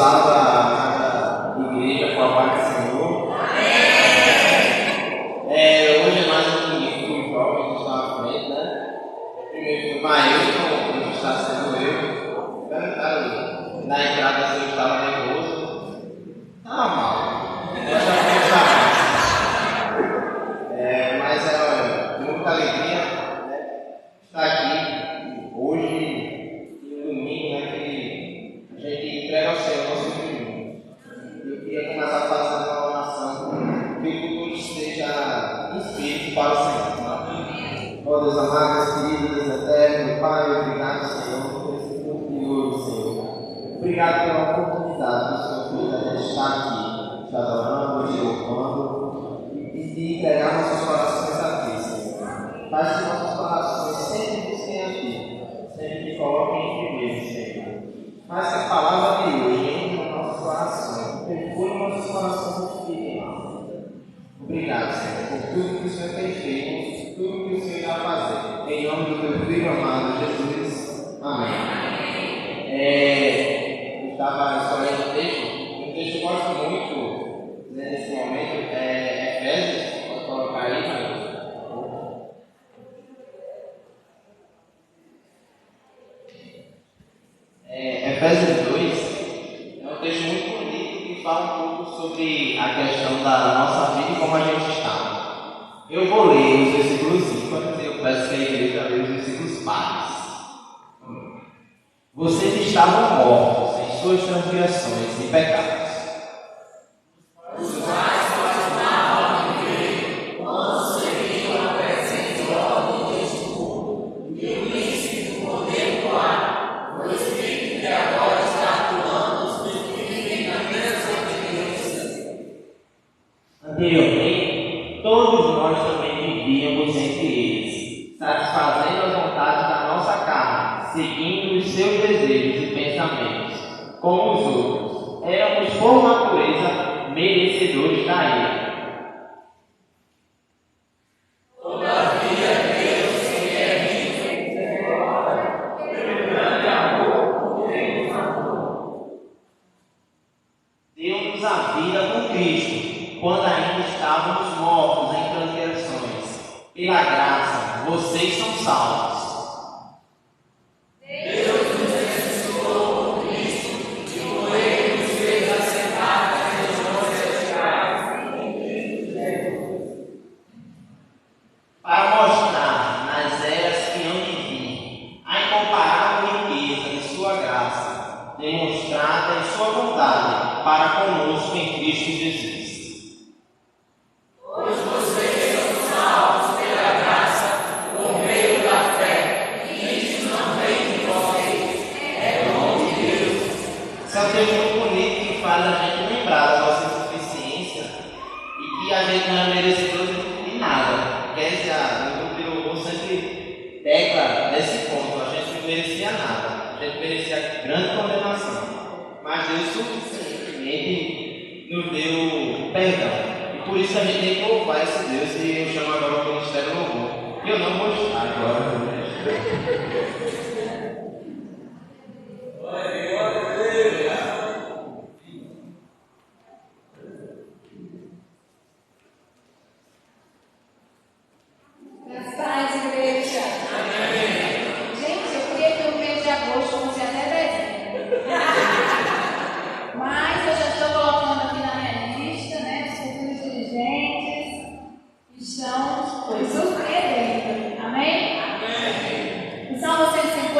salva cada igreja com a paz do Senhor. Hoje é mais um domingo, o jovem está à frente, né? Primeiro foi Maílton, hoje está sendo eu. Na entrada eu estava nervoso. Estava mal. Mas é muita alegria, né, estar aqui hoje, no domingo, né, que a gente entrega ao Senhor nosso domingo. Eu queria começar fazendo uma oração que o futuro esteja em espírito para o Senhor. Ó Deus amado, querido, Deus eterno, Pai, obrigado, Senhor, por esse conteúdo, Senhor. Obrigado pela oportunidade que o Senhor fez a gente estar aqui, te adorando, te louvando e de entregar nossos corações a Ti, Senhor. Faz que nossos corações sempre busquem a Ti, sempre te coloquem em primeiro, Senhor. Faz que a palavra de hoje entre no nosso coração, perfure nossos corações espirituais. Obrigado, Senhor, por tudo que o Senhor tem feito, por tudo que o Senhor irá fazer. Em nome do Teu Filho amado, Jesus. Amém. Eu estava escolhendo o texto que eu gosto muito, né, nesse momento, é Efésios. Pode colocar aí, mas... Efésios 2 é um texto muito bonito que fala um pouco sobre a questão da nossa vida e como a gente está. Eu vou ler os versículos 5, e eu peço que a igreja leia os versículos pares. Vocês estavam mortos em suas transgressões e pecados. Anteriormente, todos nós também vivíamos entre eles, satisfazendo as vontades da nossa carne, seguindo os seus desejos e pensamentos. Como os outros, éramos por natureza merecedores da ira. Deu-nos a vida com Cristo, quando ainda estávamos mortos em transgressões. Pela graça, vocês são salvos. Deus nos ressuscitou com Cristo e com Ele nos fez assentar nas regiões celestiais para mostrar nas eras que hão de vir a incomparável riqueza de sua graça, demonstrada em sua bondade para conosco em Cristo Jesus. Pois vocês são salvos pela graça, por meio da fé, e isso não vem de vocês, é dom de Deus. Esse é um texto muito bonito que faz a gente lembrar da nossa insuficiência e que a gente não é merecedor de nada. Quer dizer, o louvor sempre tecla nesse ponto, a gente não merecia nada, a gente merecia grande condenação, mas Deus suficientemente nos deu perdão. Por isso a gente tem que louvar esse Deus, e eu chamo agora o Ministério Louvor. Eu não vou estar agora. Nas paz, igreja. Amém. Gente, eu queria que o mês de agosto fosse até dezembro. Mas eu já estou colocando aqui na minha lista, né, os futuros dirigentes que estão nos surpreendendo. Amém? Amém. O Salmo 150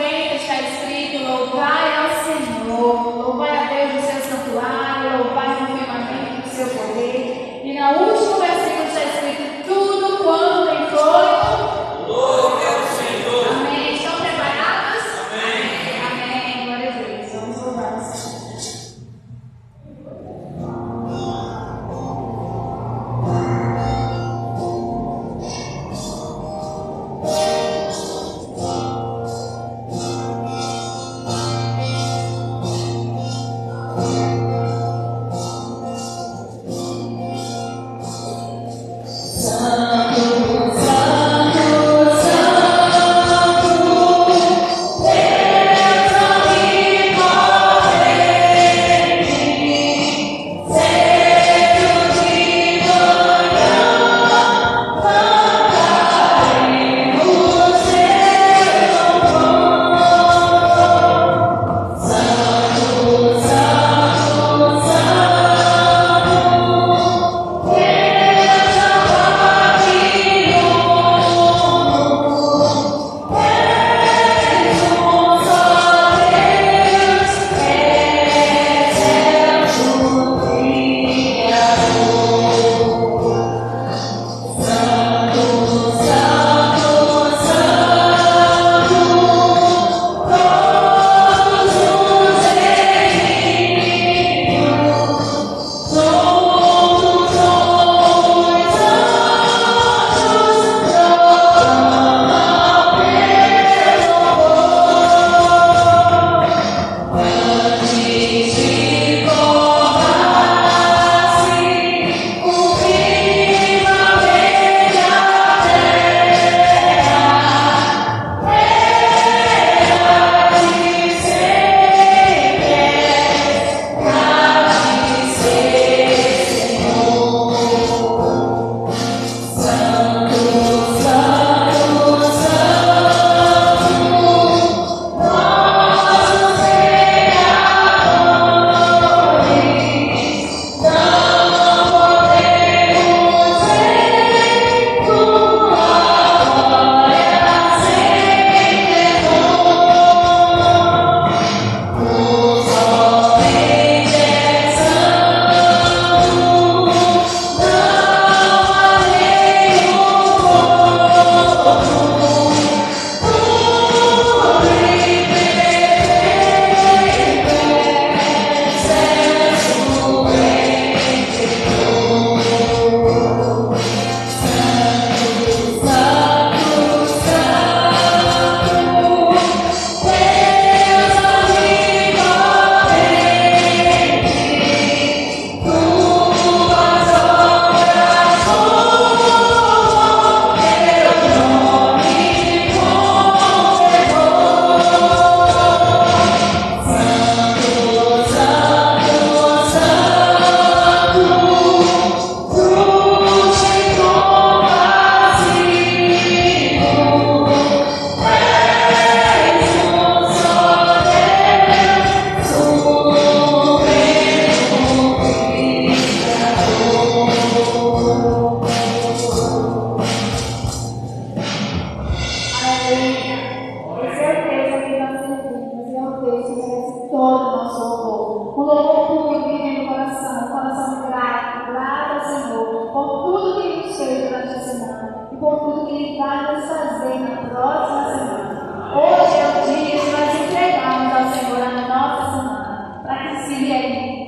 louvor do nosso louvor. Um louvor puro que vem do coração, um coração grato, grato ao Senhor, por tudo que Ele nos fez durante a semana e por tudo que Ele vai nos fazer na próxima semana. Hoje é o dia que nós entregamos ao Senhor a nossa semana, para que se vierem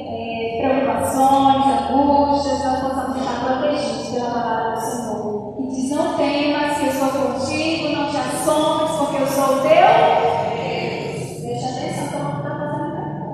preocupações, angústias, nós possamos estar protegidos pela palavra do Senhor. E diz: não temas, que eu sou contigo, não te assombres, porque eu sou o teu Deus. Deixa atenção que eu vou estar fazendo.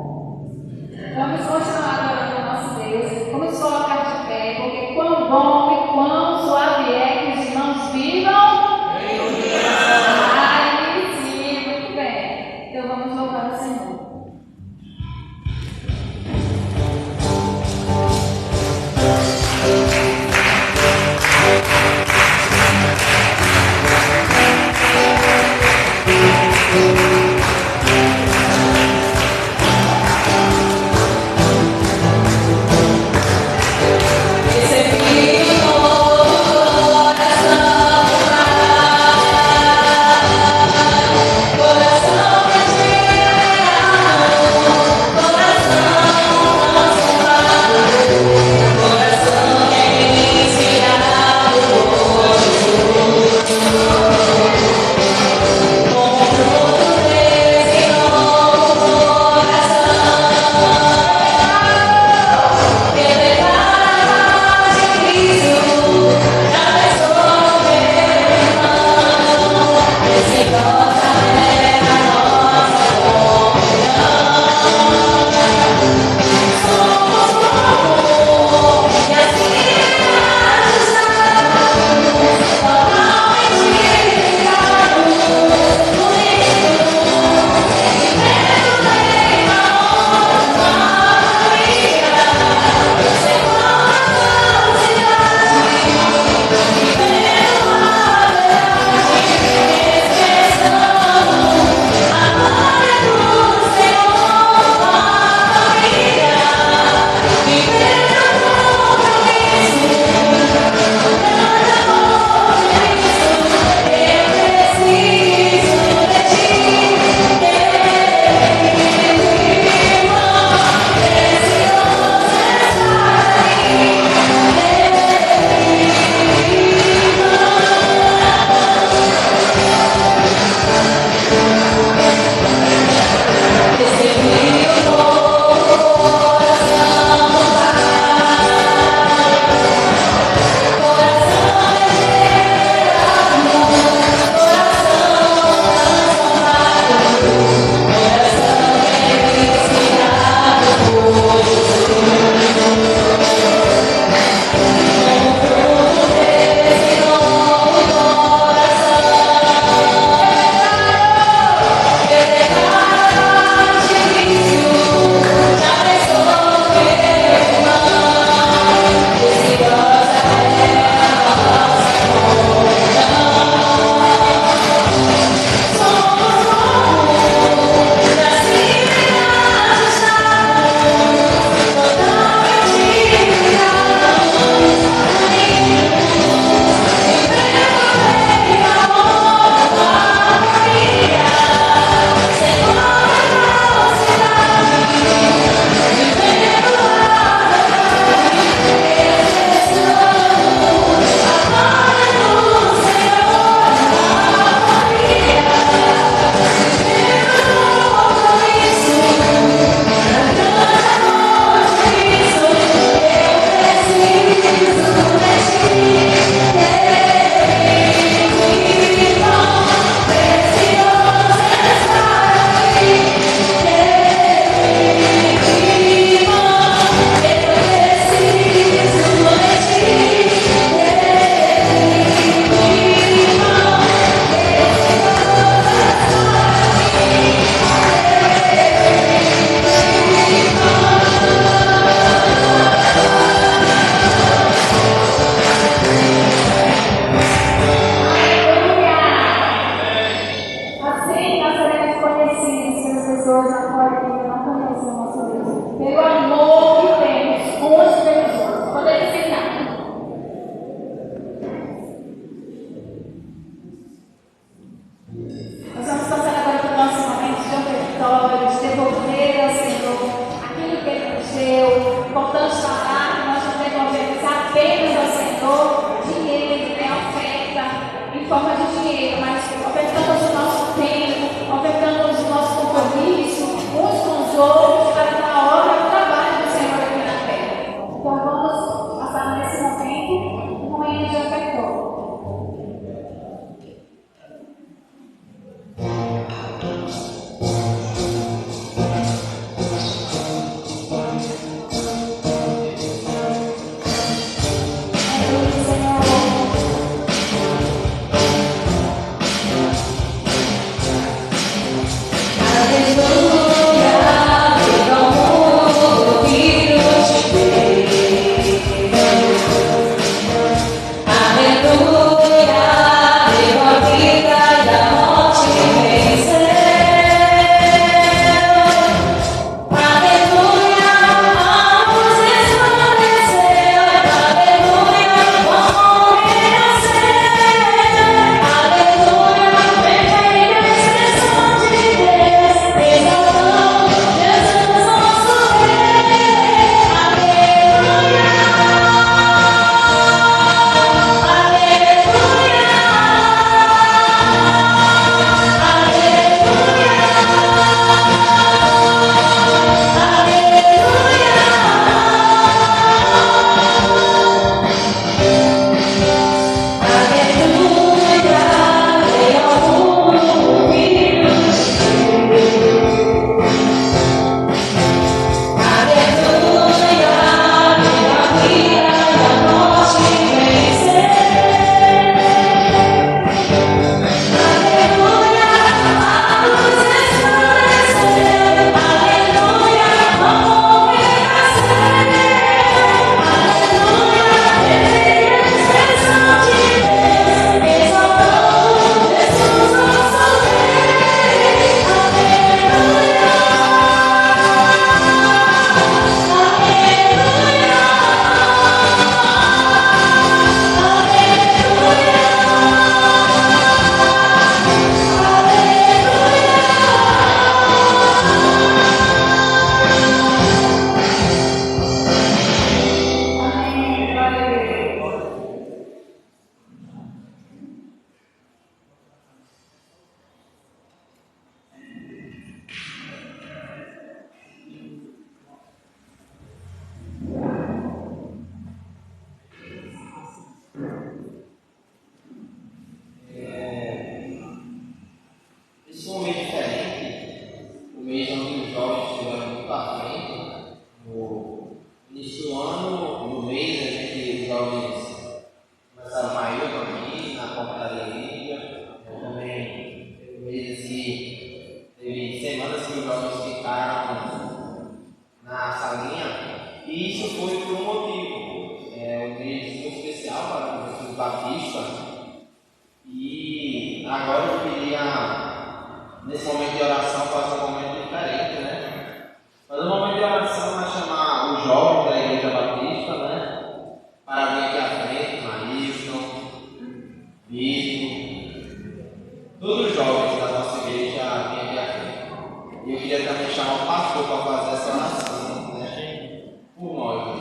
a fazer essa oração, né? Por nós,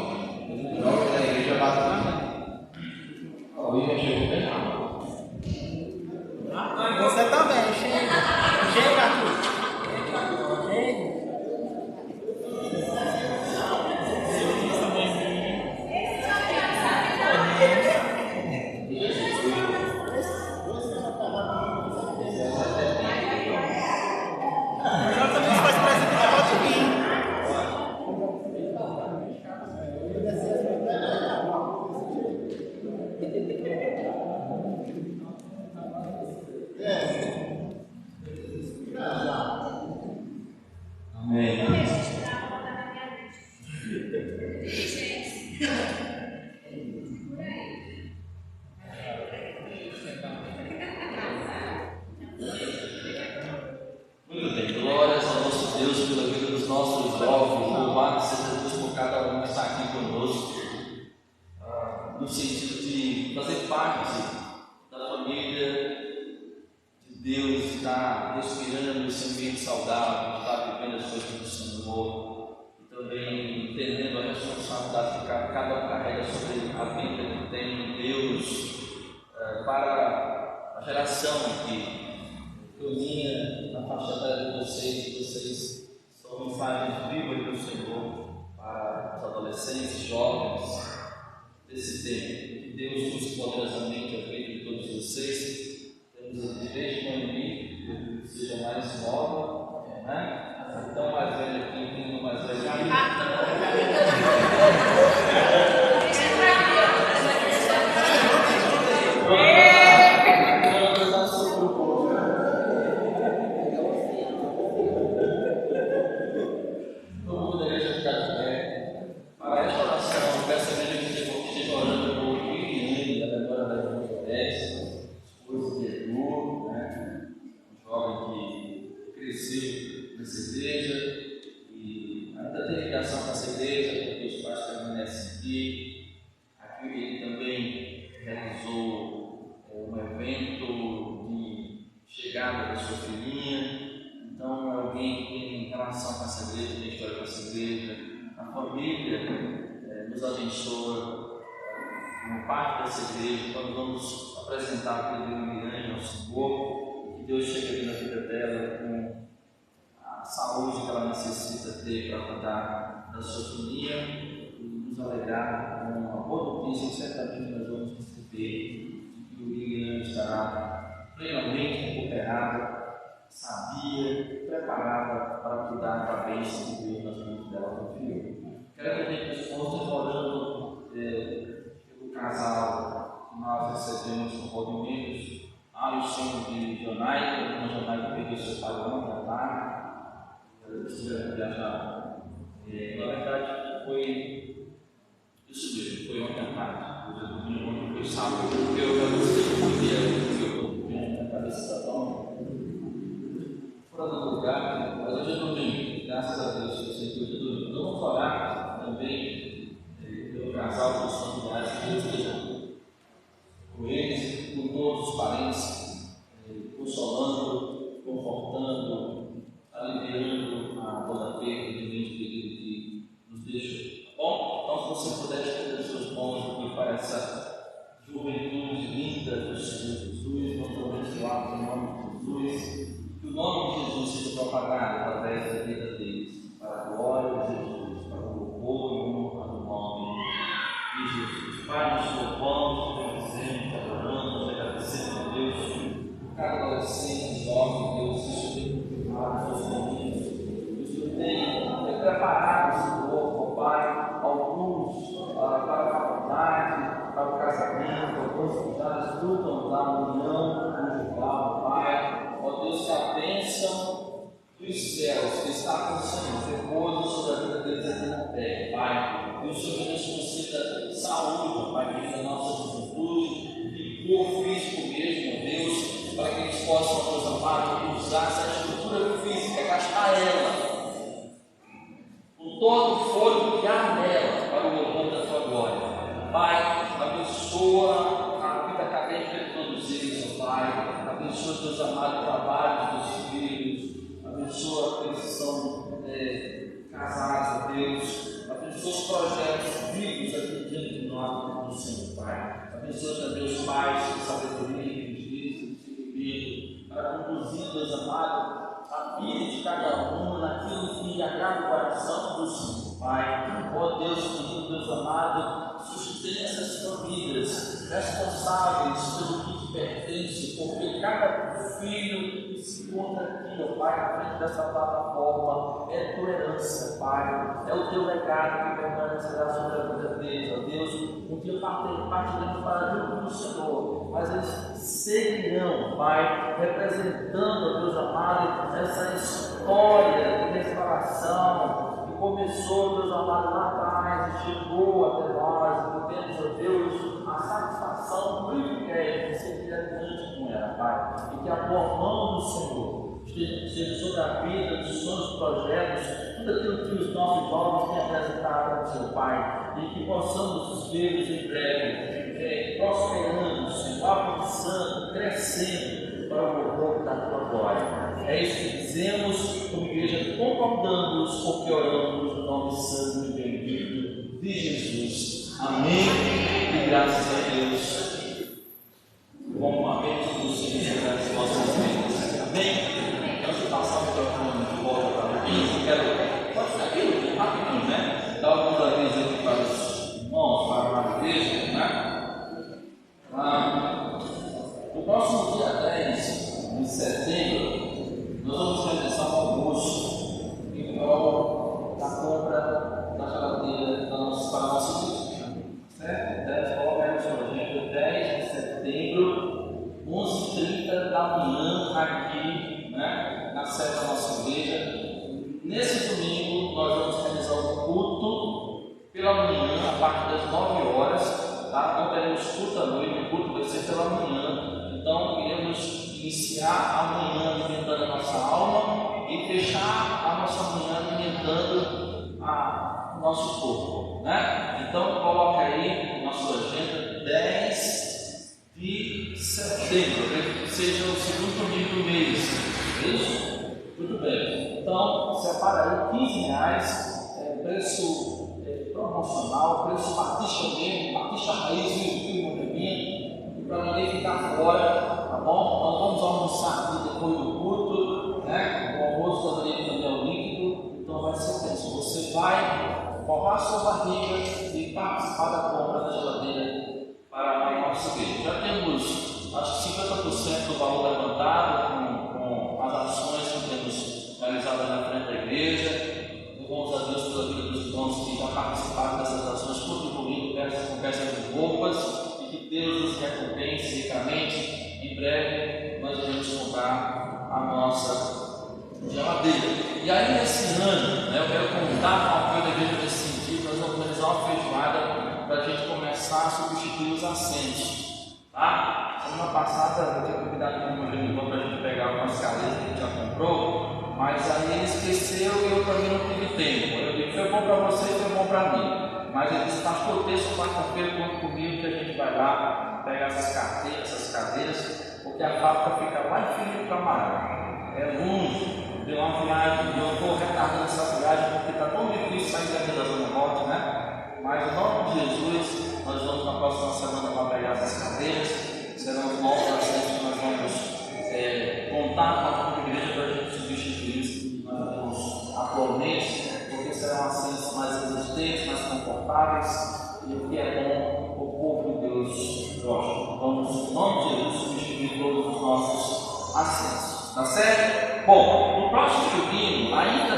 os jovens da igreja batista. O William chegou bem rápido. Você também, chega. Chega aqui. Abençoa aqueles que são Abençoa também os pais de sabedoria, de justiça, para conduzir, Deus amado, a vida de cada um naquilo que agrada o coração do Senhor, Pai. Ó Deus querido, Deus amado, sustente essas famílias responsáveis pelo que te pertence, porque cada filho que se encontra aqui, ó Pai, na frente dessa plataforma, é tua herança, Pai, é o teu legado que permanecerá sobre a vida deles, ó Deus. Um dia partiremos para junto do Senhor, mas eles seguirão, Pai, representando, ó Deus amado, essa história de restauração que começou, Deus amado, lá atrás e chegou até nós, e temos, ó Deus, a satisfação, o privilégio de seguir adiante com ela, Pai, e que a boa mão do Senhor esteja sobre a vida, dos sonhos, projetos, tudo aquilo que os nossos jovens têm apresentado ao Seu Pai, e que possamos vê-los em breve, prosperando, Senhor, avançando, crescendo para o louvor da Tua glória. É isso que dizemos, como igreja, concordamos, porque oramos no nome santo e bendito de Jesus. Amém. E graças a Deus. Como uma bênção do Senhor nas nossas vidas. Amém. Antes de passar o microfone de volta para o Luiz, quero. Pode ficar aqui, rapidinho, né? Dar alguns avisos aqui para os irmãos, para a igreja, né? No próximo dia 10 de setembro, nós vamos realizar um almoço em prol da compra da geladeira para a nossa igreja. Certo? Então, coloca aí na sua agenda, 10 de setembro, 11h30 da manhã, aqui, né, na sede da nossa igreja. Nesse domingo, nós vamos realizar o culto pela manhã, a partir das 9 horas. Tá? Não teremos culto à noite, o culto vai ser pela manhã. Então, iremos iniciar amanhã alimentando a nossa alma e fechar a nossa manhã alimentando o nosso corpo, né? Então, coloca aí na sua agenda 10 de setembro, que seja o segundo domingo do mês. Isso? Muito bem. Então, separa aí R$15, preço promocional, preço Batista mesmo, Batista Raiz e o movimento, para ninguém ficar fora, tá bom? Nós vamos almoçar aqui depois do culto, né? O almoço também é o líquido, então vai ser isso. Você vai forrar sua barriga e participar da compra da geladeira para a nossa igreja. Já temos, acho que 50% do valor levantado com as ações que temos realizadas na frente da igreja. Louvamos a Deus pela vida dos irmãos que já participaram dessas ações, contribuindo com peças de roupas, e que Deus nos recompense ricamente. Em breve nós iremos comprar a nossa geladeira. E aí, nesse ano, né, eu quero contar com a apoio da igreja nesse sentido. Nós vamos realizar uma feijoada para a gente começar a substituir os assentos. Tá? Semana passada eu tinha convidado o meu irmão para a gente pegar algumas cadeiras que a gente já comprou. Mas aí ele esqueceu e eu também não tive tempo. Eu disse, foi bom para você e foi bom para mim. Mas ele disse, pastor, terça ou quarta-feira, conta comigo que a gente vai lá pegar essas cadeiras, porque a fábrica fica lá em Filipe Camarão. É longe, deu uma viagem, eu estou retardando essa viagem porque está tão difícil sair daqui da Zona Norte, né? Mas em nome de Jesus, nós vamos na próxima semana para pegar essas cadeiras. Serão os novos assentos que nós vamos contar com a igreja para a gente substituir isso que nós temos atualmente, porque serão assentos mais resistentes, mais confortáveis, e o que é bom, o povo de Deus gosta. Vamos, em nome de Jesus, substituir todos os nossos assentos. Tá certo? Bom, no próximo domingo, ainda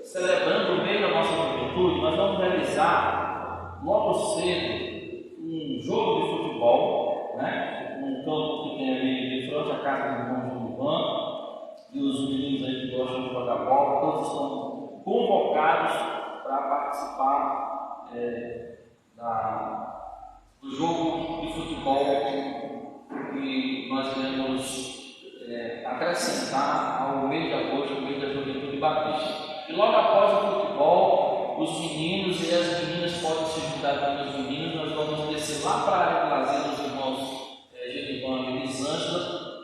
celebrando o meio da nossa juventude, nós vamos realizar logo cedo um jogo de futebol, né? Um campo que tem ali de frente à casa do irmão Ivan, e os meninos aí que gostam de jogar bola, todos estão convocados para participar do jogo de futebol que nós iremos acrescentar ao mês de agosto, o mês da Juventude Batista. E logo após o futebol, os meninos e as meninas podem se juntar com os meninos. Nós vamos descer lá para a área de lazer dos irmãos Genivan e Elisângela,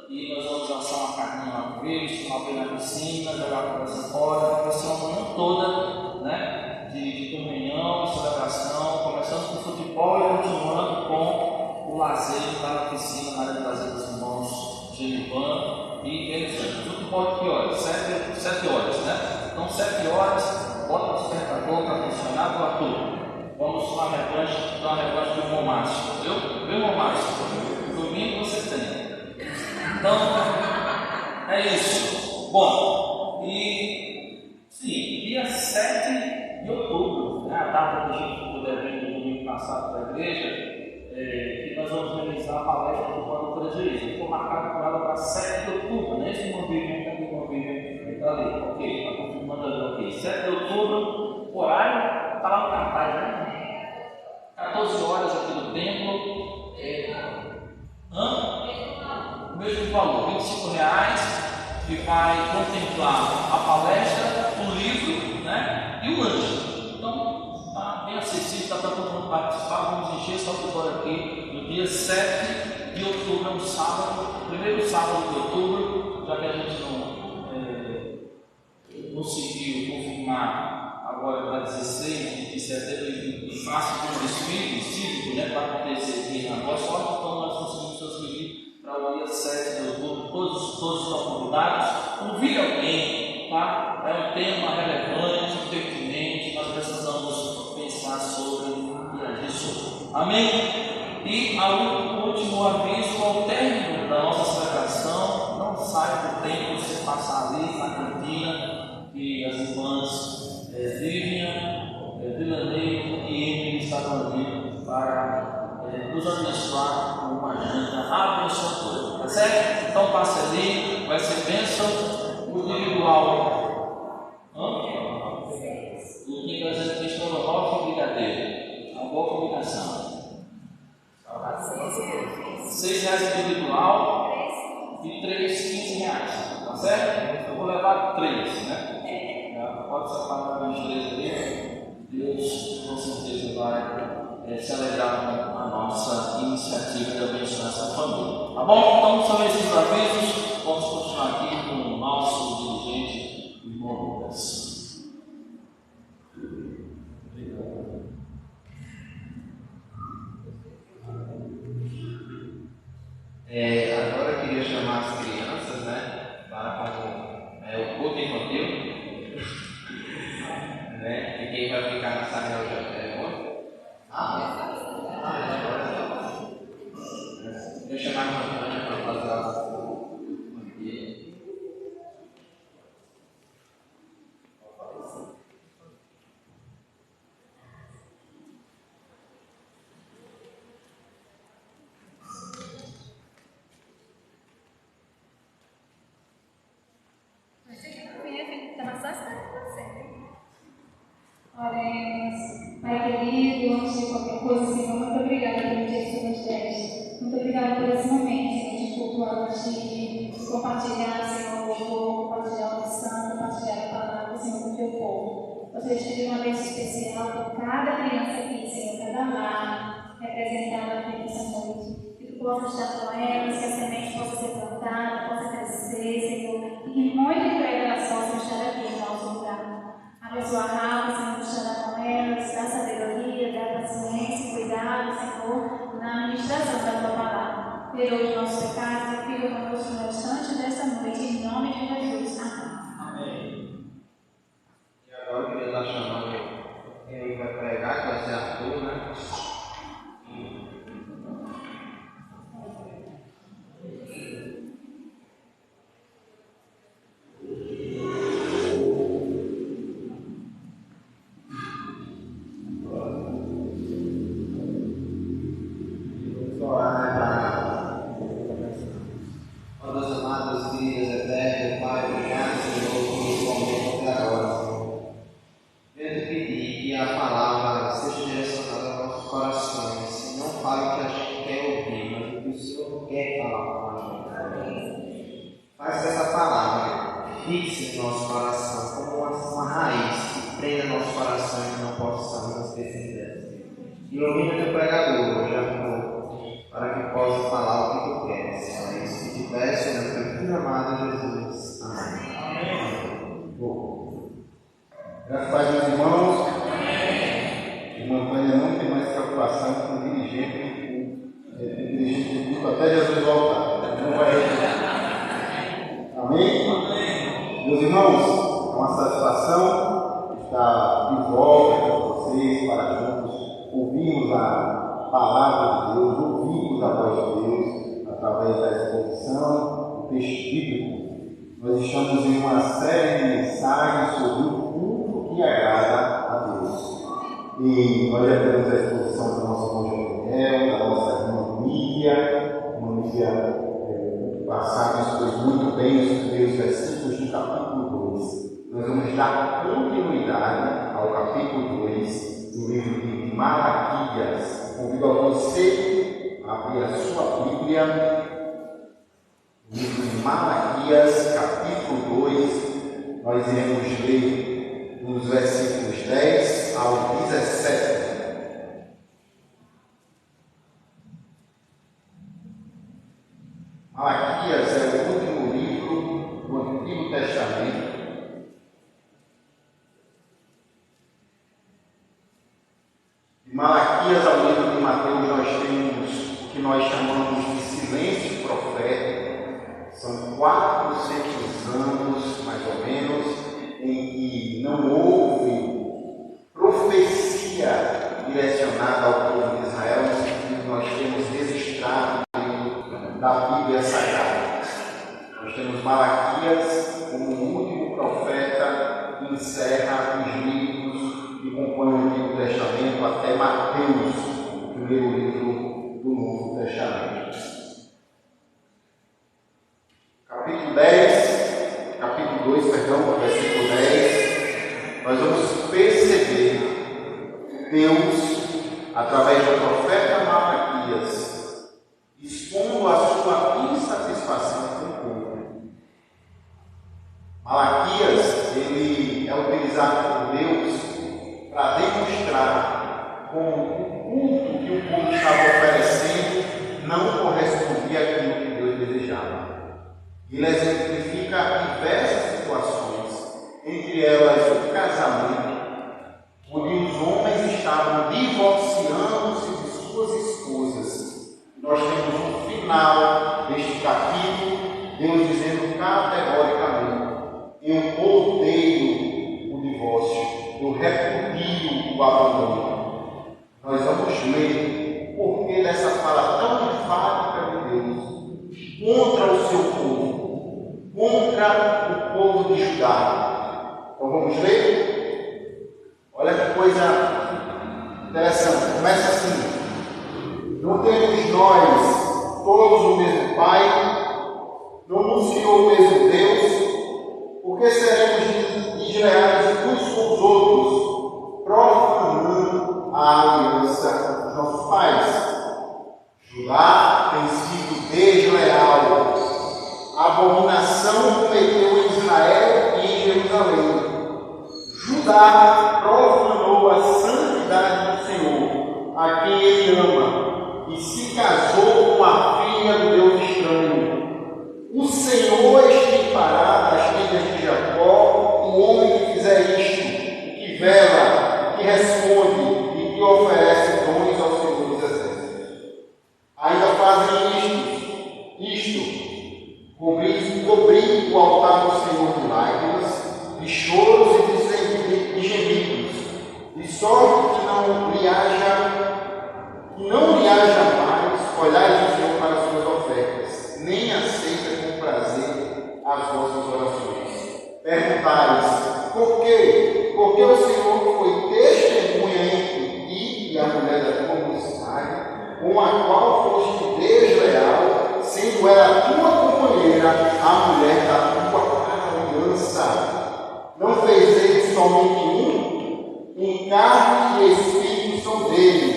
e nós vamos lançar uma carninha lá com eles, tomar banho na piscina, jogar a conversa fora. Vai ser uma manhã toda, né, de comunhão, de celebração, começando com futebol e continuando com pode que horas? 7 horas, né? Então 7 horas, bota o despertador para funcionar, bota tudo. Vamos dar uma revanche do irmão Márcio, viu? Viu, irmão Márcio? Domingo você tem. Então, é isso. Bom, e sim, dia 7 de outubro, né? A data que a gente puder vir no domingo passado para a igreja, que nós vamos realizar a palestra do Plano do Prejuízo. Foi marcado por ela para 7 de outubro, né? Esse movimento aqui, está ali, ok, está confirmando ali, ok. 7 de outubro, o horário está lá no cartaz, né? 14 horas aqui no templo, o mesmo valor, R$25, que vai contemplar a palestra, o livro, né? E o lanche. Então, está bem acessível, dá para todo mundo participar. Vamos encher esse auditório aqui no dia 7 de outubro, é um sábado, primeiro sábado de outubro, já que a gente não conseguiu confirmar agora para 16 de setembro em face de um desfile cívico, né, para acontecer aqui na Boa Sorte. Então nós conseguimos transferir para o dia 7 de outubro, todos estão convidados. Convide alguém, tá? É um tema relevante, pertinente, nós precisamos pensar sobre e agir sobre. Amém? E o último aviso, ao término da nossa celebração, não saia do templo sem passar ali na cantina que as irmãs Vivian, Vilaneio e Emily estavam ali para nos abençoar com uma janta abençoadora, tá certo? Então passe ali, vai ser bênção o individual. O que nós temos questão do rocha e brigadeiro, uma boa combinação. R$6 individual e 3, R$15, tá certo? Eu vou levar 3, né? Pode separar os 3 ali. Deus com certeza vai se alegrar com a nossa iniciativa de abençoar essa família. Tá bom? Então são esses os avisos. Vamos continuar aqui com o nosso dirigente, o irmão Lucas. Agora eu queria chamar as crianças, né, para o culto infantil. Né? E quem vai ficar na sala é o José. Eu chamar a Antônia para fazer a Oremos. Pai querido, antes de qualquer coisa, Senhor, muito obrigada pelo dia que tu nos deste. Muito obrigada por esse momento, Senhor, de cultuar, de compartilhar, Senhor, o louvor, compartilhar a oração, compartilhar a palavra, Senhor, com o teu povo. Gostaria de pedir uma bênção especial por cada criança aqui, Senhor, cada lar representada aqui nessa noite. Que tu possa estar com elas, que a semente possa ser plantada, possa crescer, Senhor, e que muito em breve elas possam estar aqui no nosso lugar. Abençoa a alma, Senhor, estará com elas, dá sabedoria, dá paciência, cuidado, Senhor, na administração da tua palavra. Perdoa os nossos pecados e fica conosco no restante desta noite, em nome de Jesus. Amém. E agora eu queria estar chamando quem vai pregar, que vai ser Arthur, né? Graças a Deus, irmãos. Irmã Antônia não tem mais preocupação com o dirigente do culto até Jesus voltar. Não vai. Amém? Meus irmãos, é uma satisfação estar de volta com vocês para juntos ouvirmos a palavra de Deus, ouvirmos a voz de Deus através da exposição do texto bíblico. Nós estamos em uma série de mensagens sobre o culto que agrada a Deus. E nós já temos a exposição do nosso irmão Daniel, da nossa irmã Mívia. Passado expôs muito bem os primeiros versículos do capítulo 2. Nós vamos dar continuidade ao capítulo 2 do livro de Malaquias. Convido a você a abrir a sua Bíblia, livro de Malaquias, capítulo 2. Nós iremos ler dos versículos 10 ao 17. Malaquias é o último livro do Antigo Testamento. De Malaquias ao livro de Mateus nós temos o que nós chamamos de silêncio profético. São 400 anos, mais ou menos, em que não houve profecia direcionada ao povo de Israel, no sentido que nós temos registrado da Bíblia Sagrada. Nós temos Malaquias como o último profeta que encerra os livros que compõem o Antigo Testamento até Mateus, o primeiro livro do Novo Testamento. Capítulo 2, versículo 10, nós vamos perceber Deus, através do profeta Malaquias, expondo a sua insatisfação com o povo. Malaquias, ele é utilizado por Deus para demonstrar como o culto que o povo estava oferecendo não correspondia àquilo que Deus desejava. Ele exemplifica diversas situações, entre elas o casamento, onde os homens estavam divorciando-se de suas esposas. Nós temos no final deste capítulo, Deus dizendo categoricamente: eu odeio o divórcio, eu repudio o abandono. Nós vamos ler o porquê dessa fala tão enfática de Deus contra o seu povo, contra o povo de Judá. Então vamos ler? Olha que coisa interessante. Começa assim: não temos nós todos o mesmo Pai? Não nos criou o mesmo Deus? Por que seremos desleais uns com os outros, profanando a aliança dos nossos pais? Judá tem sido desleal. Abominação cometeu em Israel e em Jerusalém. Judá profanou a santidade do Senhor, a quem ele ama, e se casou com a filha do Deus estranho. O Senhor extirpará das tendas de Jacó o homem que fizer isto, o que vela, o que responde e que oferece dons ao Senhor dos Exércitos. Ainda fazem isto, cobrir o altar do Senhor de lágrimas, de choros e de gemidos, de sorte que não lhe haja mais olhares do Senhor para as suas ofertas, nem aceita com prazer as vossas orações. Perguntais: por quê? Porque o Senhor foi testemunha entre ti e a mulher da tua mocidade, com a qual foste desleal, sendo ela tua companheira, a mulher da tua aliança. Não fez ele somente um? Em carne e espírito são dele.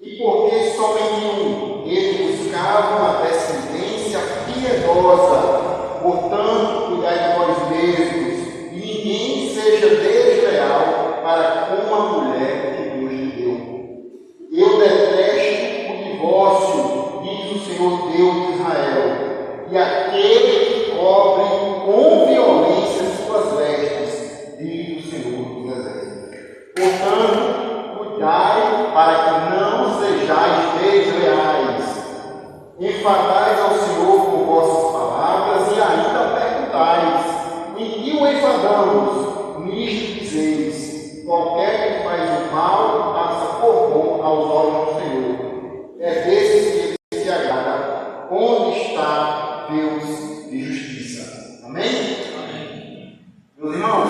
E porque somente um? Ele buscava uma descendência piedosa. Portanto, cuidai de vós mesmos, e ninguém seja desleal para com a mulher que Deus lhe deu. Eu detesto o divórcio, diz o Senhor Deus de Israel, e aquele que cobre com violência suas vestes, diz o Senhor dos Exércitos. Portanto, cuidai para que não sejais desleais. Enfadais ao Senhor com vossas palavras e ainda perguntais: em e qualquer que faz o mal passa por bom aos olhos do Senhor. É desses que ele se agrada. Onde está Deus de justiça? Amém? Amém. Meus irmãos,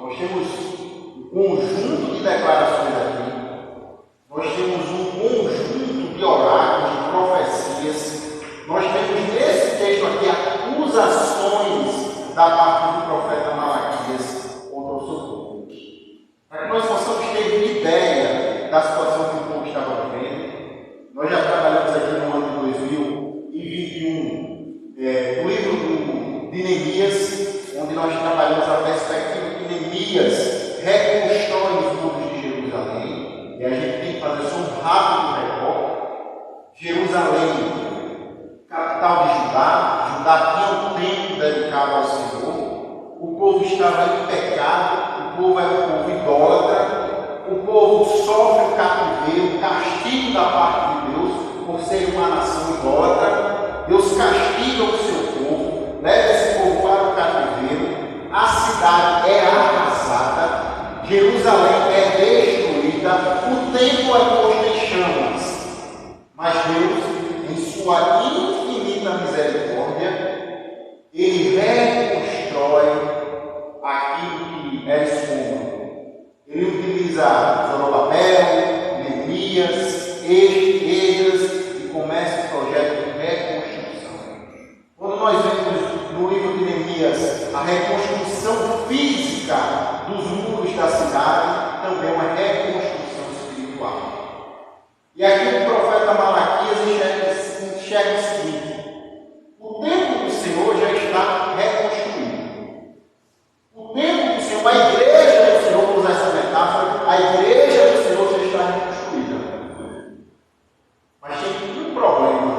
nós temos um conjunto de declarações aqui. Nós temos um conjunto de oráculos, de profecias. Nós temos nesse texto aqui acusações da parte do profeta Malaquias contra o seu povo. Para que nós possamos ter uma ideia da situação que o povo estava vivendo, nós já trabalhamos aqui no ano de 2021, no livro de Neemias, onde nós trabalhamos a perspectiva que Neemias reconstrói os muros de Jerusalém, e a gente tem que fazer só um rápido recorte. Jerusalém, capital de Judá, Judá tinha um templo dedicado ao Senhor, o povo estava em pecado, o povo era um povo idólatra, o povo sofre o cativeiro, o castigo da parte de Deus por ser uma nação idólatra. Deus castiga o seu povo, leva esse povo para o cativeiro, a cidade é arrasada, Jerusalém é destruída, o templo é posto em chamas, mas Deus, em sua infinita misericórdia, ele reconstrói aquilo que era escombro. Ele utiliza Zorobabel, Neemias, Esdras e começa o projeto de reconstrução. Quando nós vemos no livro de Neemias a reconstrução física dos muros da cidade, também é uma reconstrução espiritual. E aqui o profeta Malaquias enxerga o seguinte: o templo do Senhor já está reconstruído. O templo do Senhor, a igreja do Senhor, vou usar essa metáfora, a igreja do Senhor já está reconstruída. Mas tem um problema.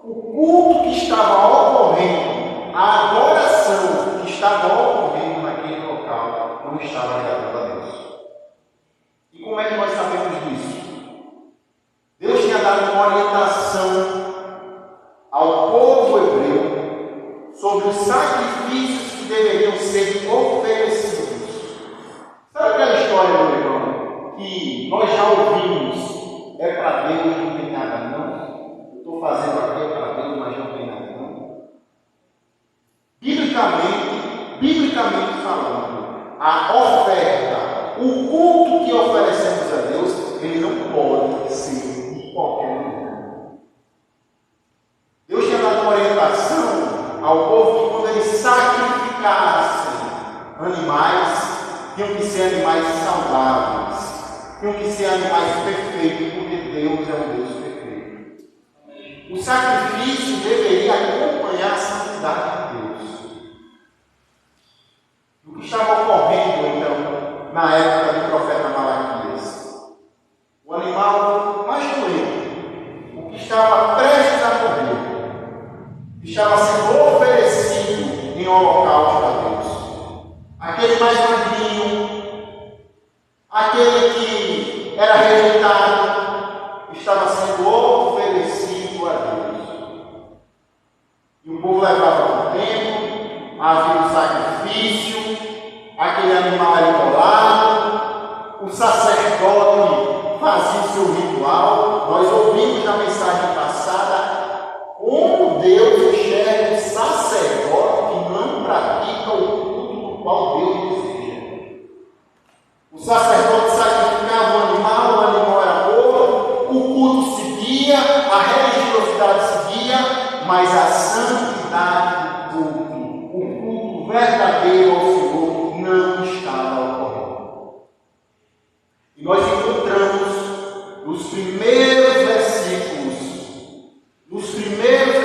O culto que estava ocorrendo, a adoração que estava ocorrendo naquele local, não estava agradando a Deus. E como é que nós sabemos disso? Deus tinha dado uma orientação ao povo hebreu sobre os sacrifícios que deveriam ser oferecidos. Sabe aquela história, meu irmão, que nós já ouvimos? É para Deus, não tem nada não. Eu estou fazendo aqui é para Deus, mas não tem nada não. Biblicamente falando, a oferta, o culto que oferecemos a Deus, ele não pode ser de qualquer lugar. Deus tinha dado uma orientação ao povo que quando eles sacrificassem animais, tinham que ser animais saudáveis, tinham que ser animais perfeitos, porque Deus é um Deus perfeito. O sacrifício deveria acompanhar a santidade de Deus. O que estava ocorrendo, então, na época do profeta Malaquias? O animal mais doente, o que estava prestes a morrer, estava sendo oferecido em holocausto a Deus. Aquele mais magrinho, aquele que era rejeitado, estava sendo oferecido a Deus. E o povo levava para o templo, havia o sacrifício, aquele animal era imolado, o sacerdote fazia o seu ritual. Nós ouvimos na mensagem passada como Deus enxerga o sacerdote que não pratica o culto do qual Deus deseja. O sacerdote sacrificava o animal era morto, o culto seguia, a religiosidade seguia, mas a santidade do culto, o culto verdadeiro ao Senhor, não estava ocorrendo. E nós encontramos nos primeiros versículos do texto 10,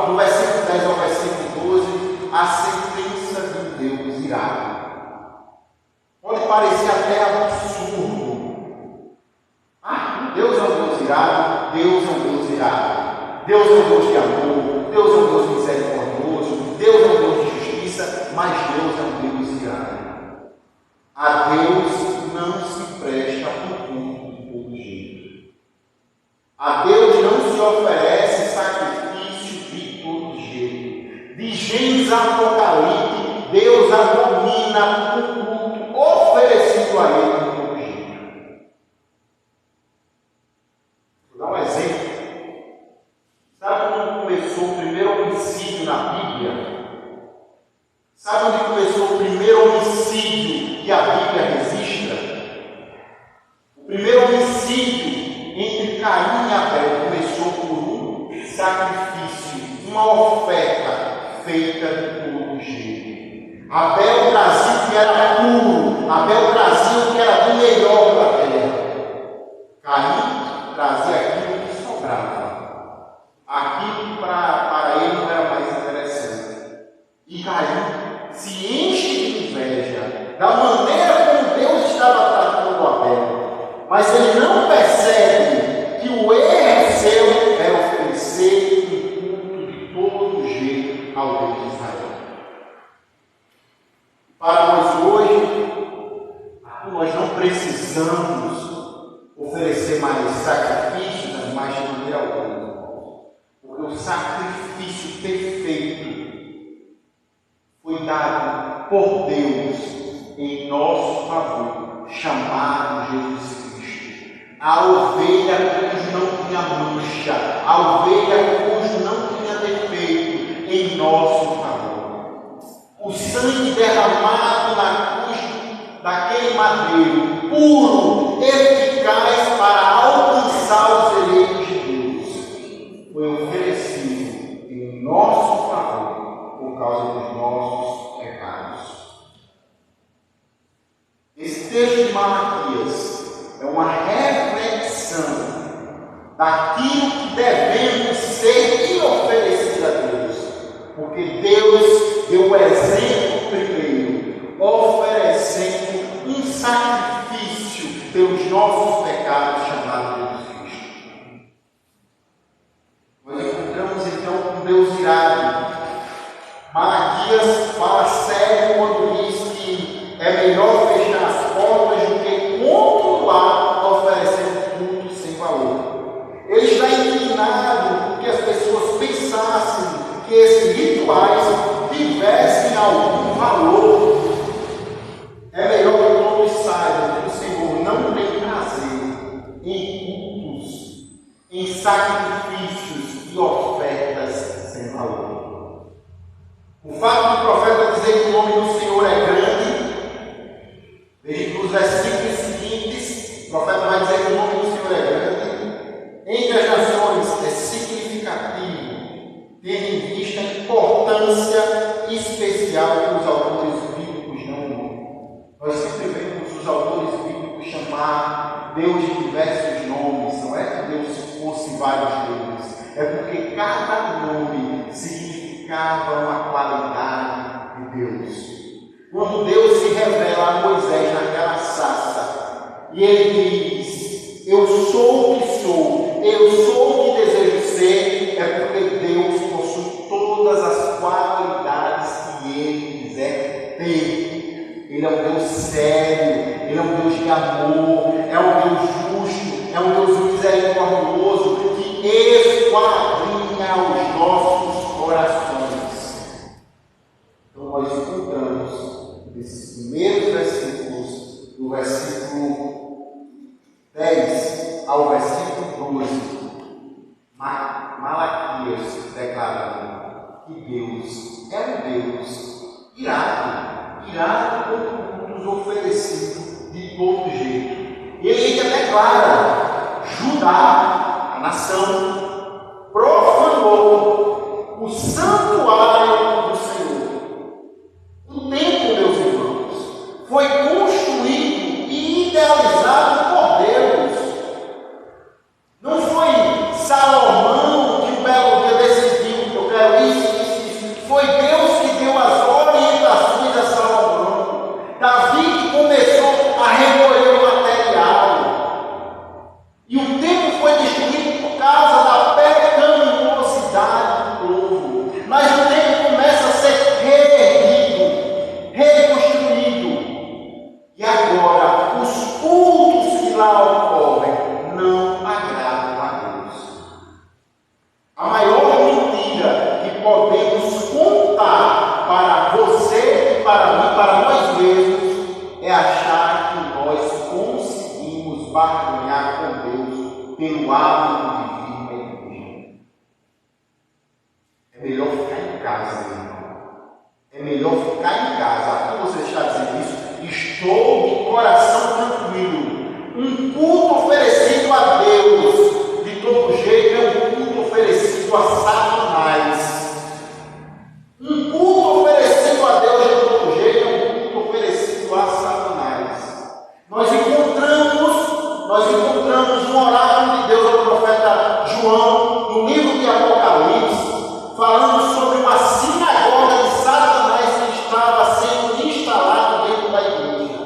do versículo 10 ao versículo 12, a sentença de Deus irado. Pode parecer até absurdo. Deus é um Deus irado, Deus é um Deus irado. Deus é um Deus de amor, Deus é um Deus misericordioso, Deus é um Deus de justiça, mas Deus é um Deus irado. A Deus não se presta por culto de todo jeito. A Deus não se oferece sacrifício de todo jeito. De Gênesis a Apocalipse, Deus abomina domina o culto oferecido a ele de todo jeito. Vou dar um exemplo. Sabe quando começou o primeiro homicídio na Bíblia? Sabe onde começou o primeiro homicídio que a Bíblia registra? O primeiro homicídio entre Caim e Abel começou por um sacrifício, uma oferta feita de todo jeito. Abel trazia o que era puro, Abel trazia o que era do melhor da terra. Caim trazia aquilo que sobrava, aquilo que para ele não era mais interessante. E Caim se enche de inveja da maneira como Deus estava tratando Abel, mas ele não percebe que o erro seu é oferecer um culto de todo jeito ao Deus de Israel. Para nós hoje, nós não precisamos oferecer mais sacrifícios, mais de maneira alguma, porque o sacrifício perfeito foi dado por Deus em nosso favor, chamado Jesus Cristo. A ovelha cujo não tinha mancha, a ovelha cujo não tinha defeito, em nosso favor. O sangue derramado na cruz daquele madeiro, puro, eficaz para alcançar os eleitos de Deus, foi oferecido em nosso favor, por causa dos nossos pecados. Esse texto de Malaquias é uma reflexão daquilo que devemos ser e oferecer a Deus, porque Deus deu o exemplo primeiro, oferecendo um sacrifício pelos nossos pecados, chamado Jesus Cristo. Nós encontramos então um Deus irado. Malaquias fala sério quando diz que é melhor fechar as portas do que continuar oferecendo culto sem valor. Ele está inclinado que as pessoas pensassem que esses rituais tivessem algum valor. É melhor que todos saibam que o Senhor não tem prazer em cultos, em sacrifícios e ofertas sem valor. O fato do profeta dizer que o nome do Senhor é grande, veja que nos versículos seguintes, o profeta vai dizer que o nome do Senhor é grande, entre as nações é significativo, tendo em vista a importância especial que os autores bíblicos dão. Nós sempre vemos os autores bíblicos chamar Deus de diversos nomes, não é que Deus fosse vários deuses, é porque cada nome significava uma qualidade de Deus. Quando Deus se revela a Moisés naquela sarça, e ele diz: eu sou o que sou, eu sou o que desejo ser, é porque Deus possui todas as qualidades que ele quiser ter. Ele é um Deus sério, ele é um Deus de amor, é um Deus justo, é um Deus misericordioso, que esquadrinha os nossos corações. Então nós encontramos nesses primeiros versículos, do versículo 10 ao versículo 12, Malaquias declarando que Deus é um Deus irado com cultos oferecidos de todo jeito. E ele ainda declara: Judá, a nação, profanou o santuário do Senhor. O templo, meus irmãos, foi construído e idealizado por Deus. Não foi Salomão que um belo dia decidiu: eu quero isso. Foi Deus que deu as orientações a Salomão. Davi que começou a recolher o material. E o templo foi destruído por causa da pelo hábito de vir na igreja. É melhor ficar em casa, meu irmão. É melhor ficar em casa. Aqui você está dizendo isso. Estou de coração tranquilo. Um culto oferecido a Deus, de todo jeito, é um culto oferecido a Satanás. Um culto oferecido a Deus de todo jeito é um culto oferecido a Satanás. Nós encontramos um oráculo de Deus ao profeta João, no livro de Apocalipse, falando sobre uma sinagoga de Satanás que estava sendo instalada dentro da igreja.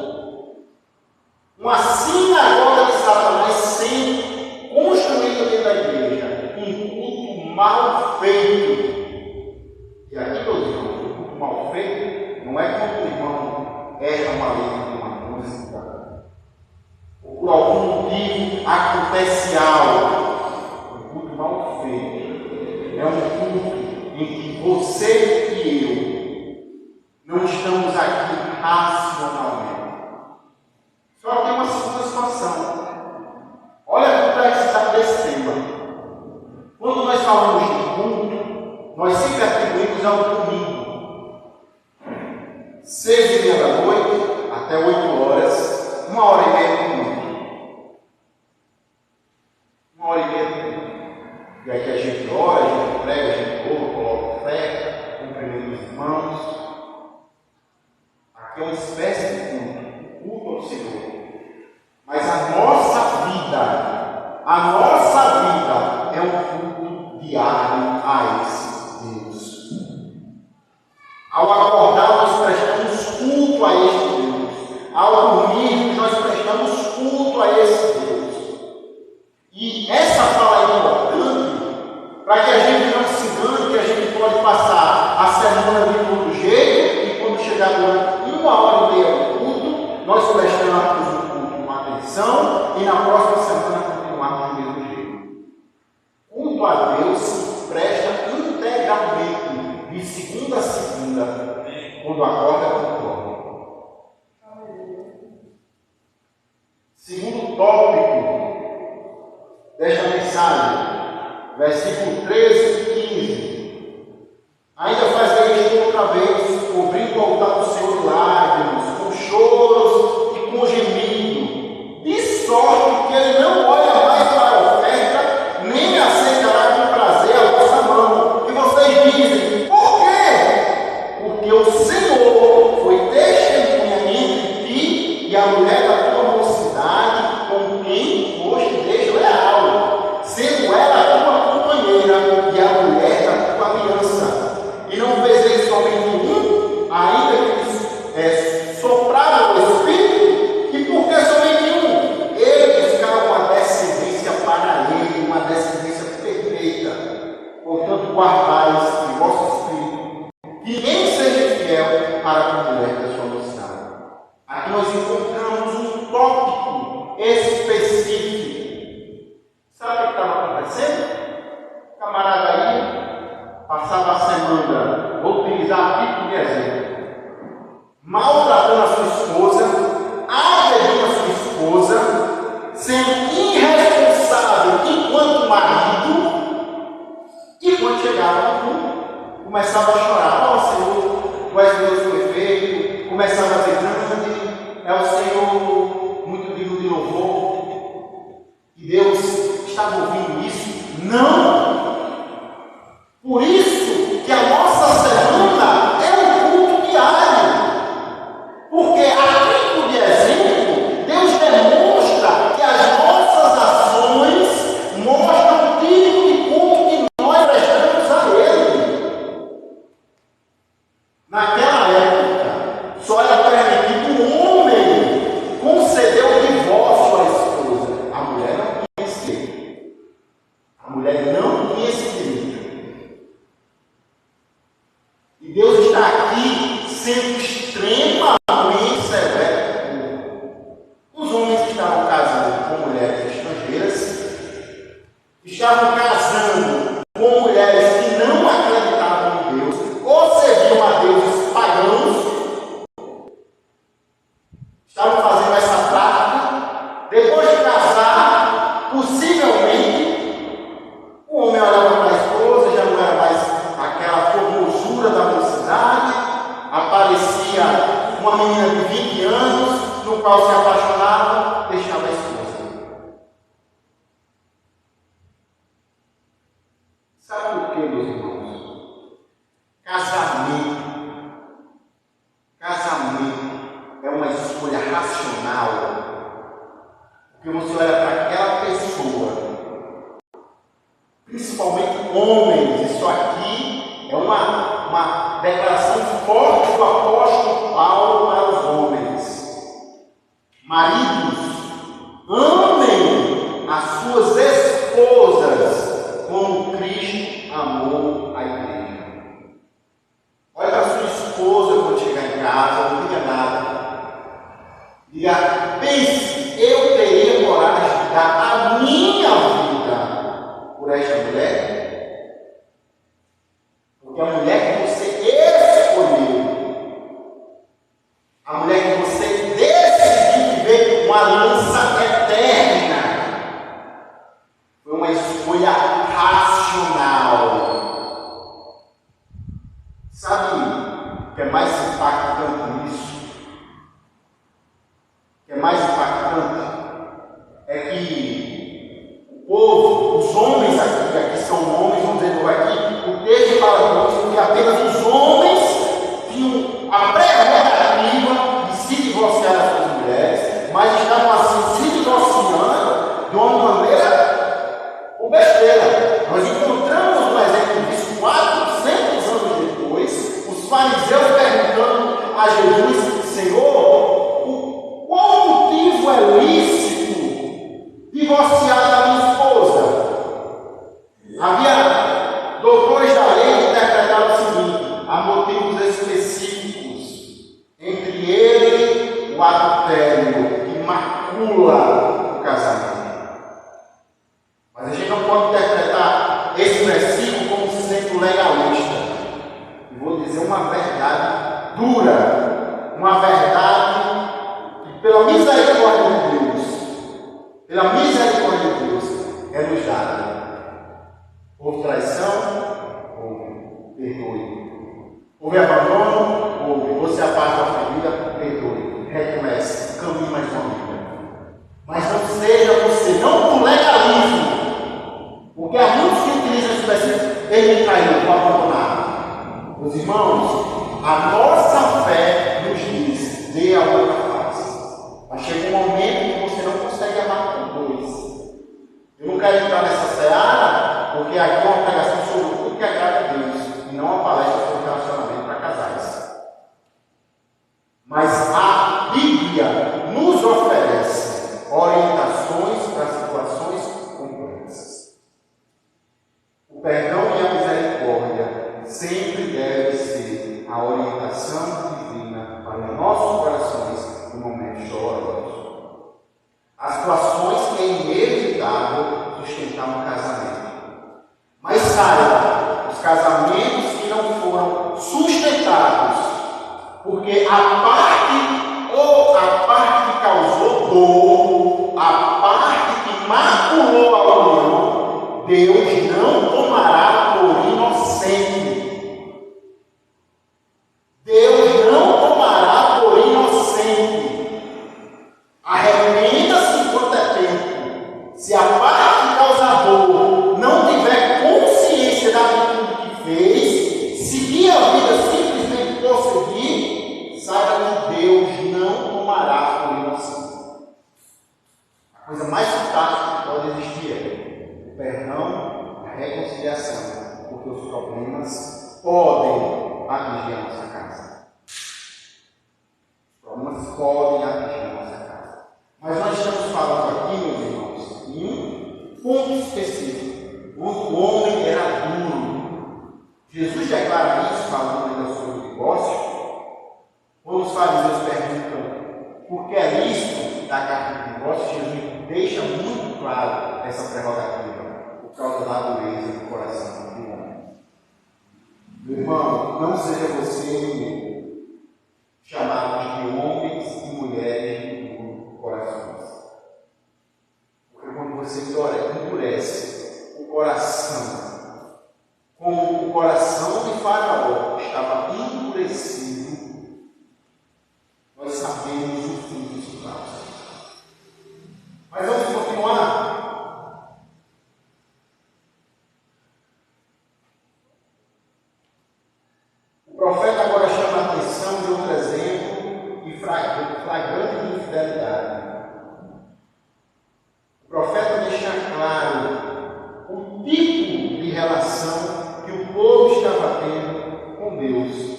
Uma sinagoga de Satanás sendo construída dentro da igreja. Um culto mal feito. E aqui, meus irmãos, o culto mal feito não é quando o irmão erra uma letra de uma música, ou por algum motivo acontece algo. O culto mal feito é um culto em que você e eu não estamos aqui racionalmente. Só tem uma segunda situação. Olha a complexidade desse tema. Quando nós falamos de culto, nós sempre atribuímos ao domingo. 6h30 da noite até 8 horas, 1h30 de culto. 1h30 de culto. E aqui a gente ora, a gente prega, a gente louva, coloca fé, cumprimenta os irmãos. Aqui é uma espécie de culto ao Senhor. Mas a nossa vida é um culto diário a esse Deus. Ao acordar, nós prestamos culto a esse Deus. Ao dormir, nós prestamos culto a esse Deus. E essa fala é importante para que a gente não se engane que a gente pode passar a semana de todo jeito e quando chegar durante 1h30 do culto, nós prestamos o culto com atenção e na próxima semana continuarmos do mesmo jeito. Culto a Deus se presta integralmente, de segunda a segunda, quando acorda, quando dorme. Segundo tópico desta mensagem, versículo 13 e 15. Ainda fazia isto outra vez, cobrindo o altar do Senhor de lágrimas, com choros e com gemido, de sorte que ele não olha mais para a oferta, nem aceitará com prazer a vossa mão. E vocês dizem, por quê? Porque o Senhor foi testemunha entre ti e a mulher da tua mocidade, com quem foste desleal, sendo ela a tua companheira e a mulher da tua aliança. E não fez somente um, ainda que sopraram o Espírito, e por que somente um? Ele buscava uma descendência para ele, uma descendência perfeita. Portanto, guardai em vosso Espírito, que nem seja fiel para com a mulher da sua mocidade. Aqui nós encontramos um tópico específico. Sabe o que estava acontecendo? O camarada aí passava a semana, vou utilizar aqui como exemplo, maltratando a sua esposa, agredindo a sua esposa, sendo irresponsável enquanto marido, e quando chegava no culto, começava a chorar, ó Senhor, tu és Deus perfeito, começava a dizer, grande é o Senhor, muito digno de louvor, e Deus estava ouvindo isso? Não! Por isso que a nossa semana é um culto diário. Porque a título de exemplo, Deus demonstra que as nossas ações mostram o tipo de culto que nós prestamos a Ele. Naquela época, só era permitido um homem conceder o divórcio à esposa. A mulher não tinha esse direito. A mulher não tinha esse direito. E Deus está aqui sendo extremamente severo. Os homens que estavam casando com mulheres estrangeiras, estavam casando com mulheres que não acreditavam em Deus, ou serviam a deuses pagãos, estavam fazendo essa prática. Depois de casar, possivelmente uma menina de 20 anos, no qual se apaixonava, deixava a esposa. Sabe por quê, meus irmãos? Casamento é uma escolha racional. Porque você olha para aquela pessoa, principalmente homens, isso aqui é uma declaração forte do apóstolo Paulo para os homens. Maridos, amem as suas esposas como Cristo amou a igreja. Olha para a sua esposa quando chegar em casa, não diga nada. Diga, pense, eu teria coragem de dar a minha vida por esta mulher? Porque a mulher que você escolheu, a mulher que você decidiu viver com a aliança eterna, foi uma escolha racional. Sabe o que é mais impactante nisso? O que é mais impactante é que o povo, os homens aqui são homens, vamos dizer aqui, o texto fala que apenas os homens tinham a prerrogativa de se divorciar das suas mulheres, mas estavam assim se divorciando de uma maneira por besteira. Nós encontramos um exemplo disso 400 anos depois, os fariseus perguntando a Jesus, Senhor, qual motivo é lícito divorciar da minha esposa? Havia doutores da lei que interpretaram o seguinte: há motivos específicos, entre ele o adultério, que macula o casamento. Mas a gente não pode interpretar esse versículo como sendo legalista. E vou dizer uma verdade dura, uma verdade que, pela misericórdia de Deus, é nos dada. Houve traição? Houve. Perdoe. Houve abandono? Houve. Você aparta a família? Perdoe. Recomece. Caminhe mais uma vida. Mas não seja você, não por legalismo. Porque há muitos que utilizam esse versículo. Ele me traiu, vou abandonar. Meus irmãos, a nossa fé nos diz: dê a outra face. Mas chega um momento que você não consegue amar com dois. Eu não quero entrar nessa seara, porque aqui é uma pregação sobre tudo que agrada a Deus, e não uma palestra sobre relacionamento para casais. Mas a Bíblia nos oferece orientações para situações complexas. O perdão e a misericórdia sempre deve ser a orientação divina para os nossos corações no momento doloroso. Há situações que é inevitável sustentar um casamento. Mas saiba, os casamentos que não foram sustentados, porque a parte que causou dor, a parte que maculou a união, Deus não tomará por inocente. Deus não tomará por inocente. Arrependa-se enquanto é tempo. Se a parte causador não tiver consciência da atitude que fez, seguir a vida simplesmente por seguir, saiba que Deus não tomará por inocente. A coisa mais fantástica que pode existir é o perdão, a reconciliação, porque os problemas podem atingir a nossa casa. Os problemas podem atingir a nossa casa. Mas nós estamos falando aqui, meus irmãos, em um ponto específico, onde o homem era duro. Jesus declara isso, falando ainda sobre o divórcio, quando os fariseus perguntam por que é lícito dar carta de divórcio, Jesus deixa muito claro essa prerrogativa, por causa da dureza do coração do homem. Meu irmão, não seja você chamado de homens e mulheres de corações. Porque quando você endurece o coração, como o coração de Faraó estava endurecido, vemos o fim disso causa. Mas vamos continuar. O profeta agora chama a atenção de outro exemplo e flagrante de infidelidade. O profeta deixa claro o tipo de relação que o povo estava tendo com Deus.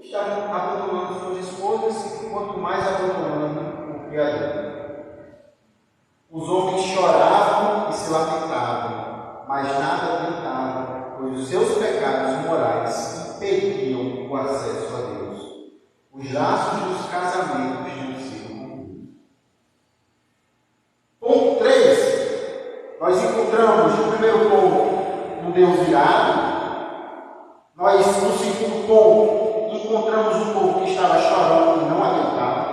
Estavam abandonando suas esposas e quanto mais abandonando o Criador. Os homens choravam e se lamentavam, mas nada adiantava, pois os seus pecados morais impediam o acesso a Deus. Os laços dos casamentos não se rompiam. Ponto 3. Nós encontramos no primeiro ponto um Deus irado. Nós, no segundo ponto, encontramos um povo que estava chorando e não adiantava.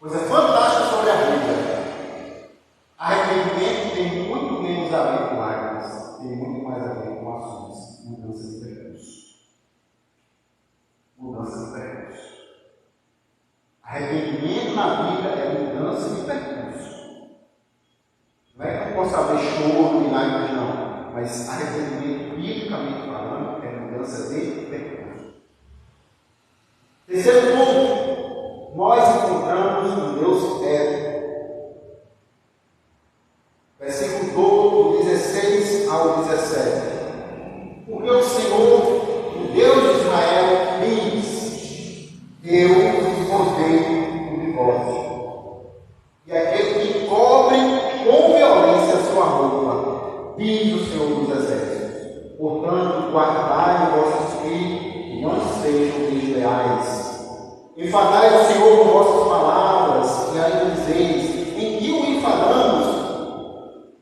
Coisa fantástica sobre a Bíblia. Arrependimento tem muito menos a ver com lágrimas, tem muito mais a ver com ações, mudança de percurso. Mudança de percurso. Arrependimento na Bíblia é mudança de percurso. Não é que eu possa haver choro e lágrimas, não. Mas arrependimento, biblicamente falando, é mudança de percurso. Terceiro ponto, nós encontramos um Deus ético. Versículo 16 ao 17. Porque o Senhor, o Deus de Israel, diz: eu odeio o divórcio. E aquele que cobre com violência a sua roupa, diz o Senhor dos Exércitos. Portanto, guardai o vosso espírito e não sejam desleais. Enfadai o Senhor com vossas palavras, e ainda dizeis: em que o enfadamos?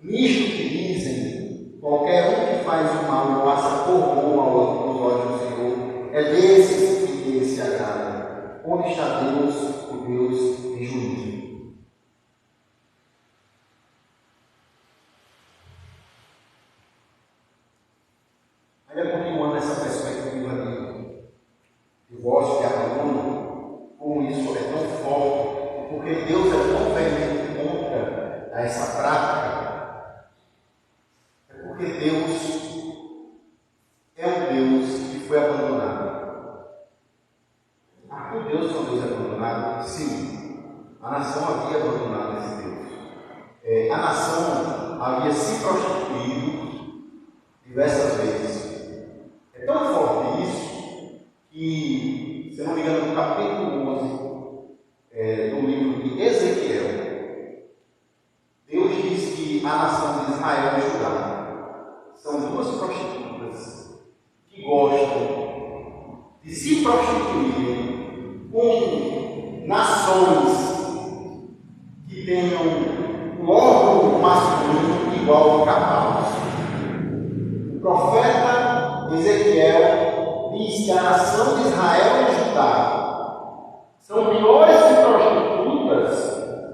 Nisto que dizem, qualquer um que faz o mal passa por bom aos olhos do Senhor. É desses que ele se agrada. Onde está Deus, o Deus de juízo? Ainda continuando essa perspectiva de divórcio e abandono, como isso é tão forte, porque Deus é tão veemente contra essa prática. Porque Deus é um Deus que foi abandonado. O Deus é um Deus abandonado? Sim. A nação havia abandonado esse Deus. A nação havia se prostituído diversas vezes. É tão forte isso que, se não me engano, no capítulo 11 do livro de Ezequiel, Deus diz que a nação de Israel e Judá são duas prostitutas que gostam de se prostituírem com nações que tenham um órgão masculino igual ao cavalo. O profeta Ezequiel diz que a nação de Israel e Judá são piores que prostitutas,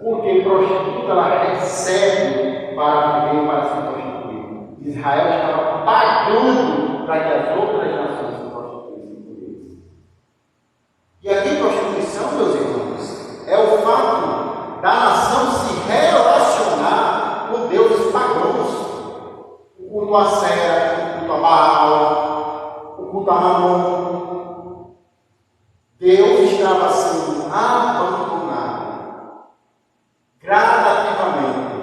porque prostituta ela recebe para viver, para se prostituir. Israel estava pagando para que as outras nações se prostituíssem por eles. E aqui prostituição, meus irmãos, é o fato da nação se relacionar com deuses pagãos. O culto a Sera, o culto a Baal, o culto a Mamon. Deus estava sendo abandonado gradativamente.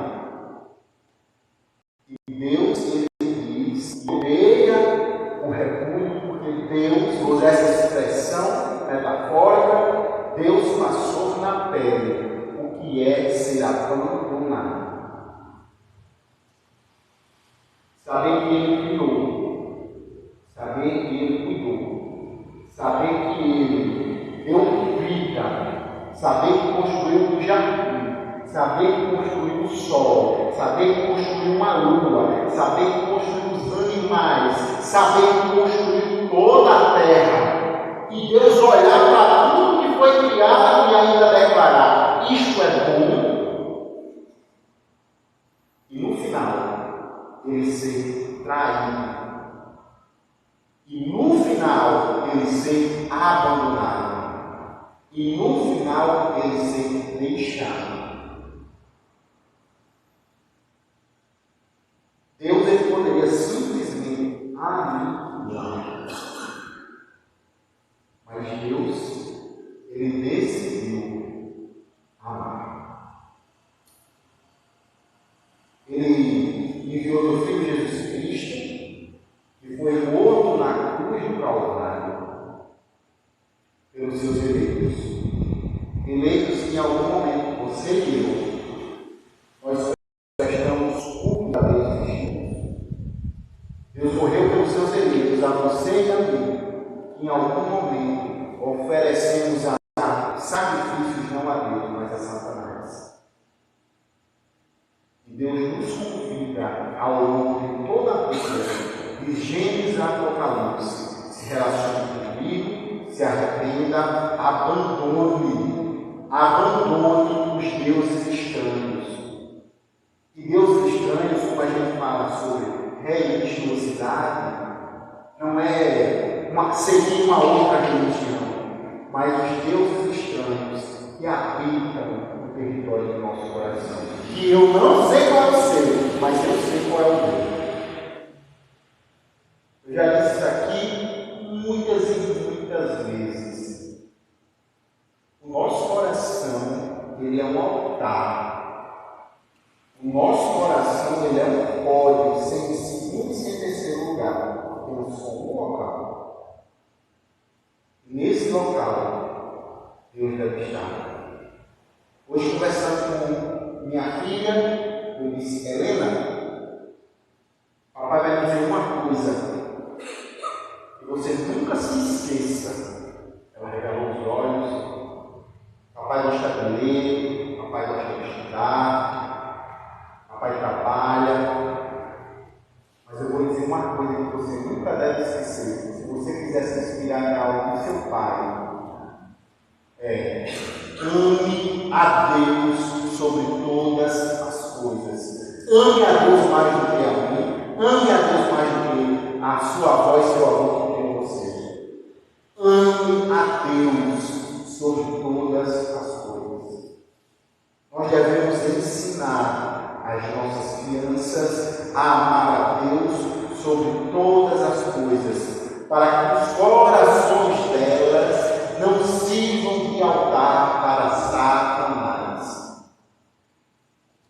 E Deus, ele diz, odeia o repúdio, porque Deus, usa essa expressão metafórica, Deus passou na pele o que é ser abandonado. Saber que ele criou, saber que ele cuidou, saber que ele deu vida, saber que construiu um jardim, saber que construiu o sol, saber que construiu uma lua, saber que construiu os animais, saber que construiu toda a terra. E Deus olhar para tudo que foi criado e ainda declarar: isto é bom. E no final, ele ser traído. E no final, ele ser abandonado. e no final ele ser deixado. Deus ele poderia simplesmente aniquilar. Mas Deus, ele decidiu amar. Ele enviou o Filho Jesus Cristo, que foi morto na cruz do Calvário, pelos seus eleitos. Eleitos que em algum momento você e eu, nós prestamos culto a Deus. Deus morreu pelos seus eleitos, a você e a mim, que em algum momento oferecemos a sacrifícios não a Deus, mas a Satanás. E Deus nos convida ao longo de toda a Bíblia, de Gênesis a Apocalipse, se relacione comigo, se arrependa, abandone os deuses estranhos. E deuses estranhos, como a gente fala sobre religiosidade, não é seria uma outra religião, mas os deuses estranhos que habitam no território do nosso coração. Que eu não sei qual é, mas eu sei qual é o meu. Eu já disse isso aqui muitas e muitas vezes. O nosso coração, ele é um altar. O nosso coração, ele é um pódio, sem segundo e sem terceiro lugar. Temos só um local. Nesse local, Deus deve estar. Hoje, conversando com minha filha, eu disse: Helena, papai vai dizer uma coisa, que você nunca se esqueça. Ela regalou os olhos. Papai gosta de ler, papai gosta de estudar. Papai trabalha, mas eu vou dizer uma coisa que você nunca deve esquecer. Se você quiser se inspirar em algo do seu pai, ame a Deus sobre todas as coisas. Ame a Deus mais do que a mim. Ame a Deus mais do que a sua avó e seu avô que tem em você. Ame a Deus sobre todas as coisas. Nós devemos ensinar as nossas crianças a amar a Deus sobre todas as coisas, para que os corações delas não sirvam de altar para Satanás.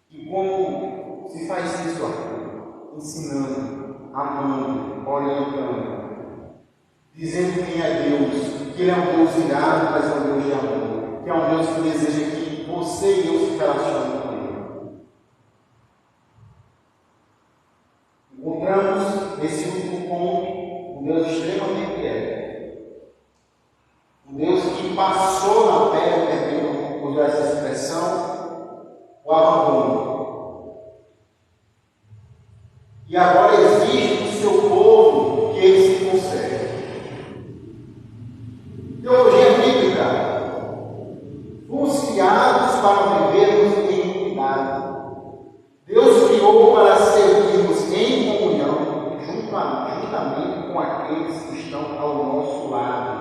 E como se faz isso, Arthur? Ensinando, amando, orientando, dizendo quem é Deus, que Ele é um Deus irado, mas é um Deus de amor, que é um Deus que deseja que você e eu se relacionem com Ele. Encontramos nesse último ponto um Deus extremamente fiel. Um Deus que passou na terra, permitindo usar essa expressão, o abandono. E agora exige do seu povo que ele se conserve. Teologia bíblica. Fomos criados para vivermos em unidade. Deus criou para servirmos em comunhão, juntamente com aqueles que estão ao nosso lado.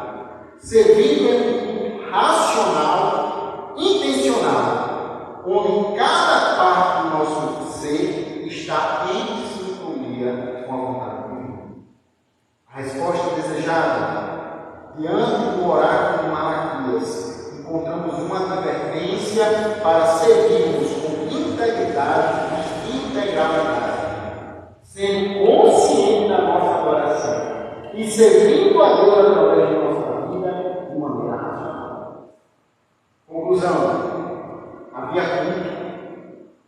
Servindo é racional, intencional, onde cada parte do nosso ser está em sintonia com a vontade de Deus. A resposta desejada, diante do oráculo de Malaquias, encontramos uma advertência para servirmos com integridade e integralidade, sendo consciente da nossa adoração e servindo a Deus através de nossa vida de maneira racional. Conclusão: havia culto,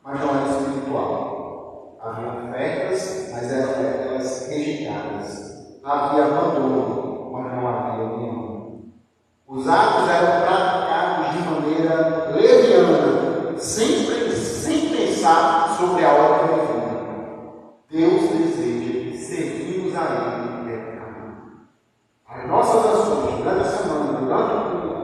mas não era espiritual. Havia ofertas, mas eram ofertas rejeitadas. Havia abandono, mas não havia união. Os atos eram praticados de maneira leviana, sem pensar sobre a hora que vem. Deus deseja servirmos a Ele eternamente. As nossas ações durante a semana, durante o culto,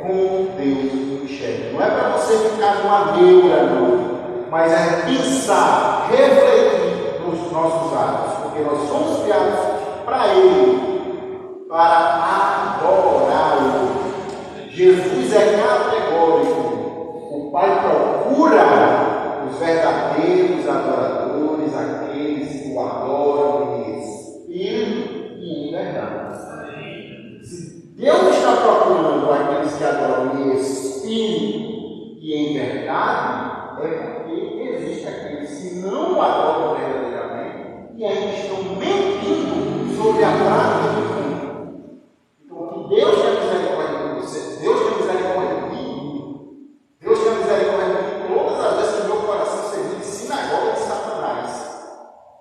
como Deus nos enxerga. Não é para você ficar numa neura, não, mas é pensar, refletir nos nossos atos, porque nós somos criados para Ele, para adorá-lo. Jesus é categórico. O Pai procura os verdadeiros adoradores, aqueles que o adoram em espírito e em verdade. Se Deus está procurando aqueles que adoram em espírito e em verdade, é porque existem aqueles que não o adoram verdadeiramente e ainda estão mentindo sobre a prática do culto. Então, que Deus tenha misericórdia de você, Deus tenha misericórdia de mim, Deus tenha misericórdia de mim todas as vezes que meu coração serviu de sinagoga de Satanás.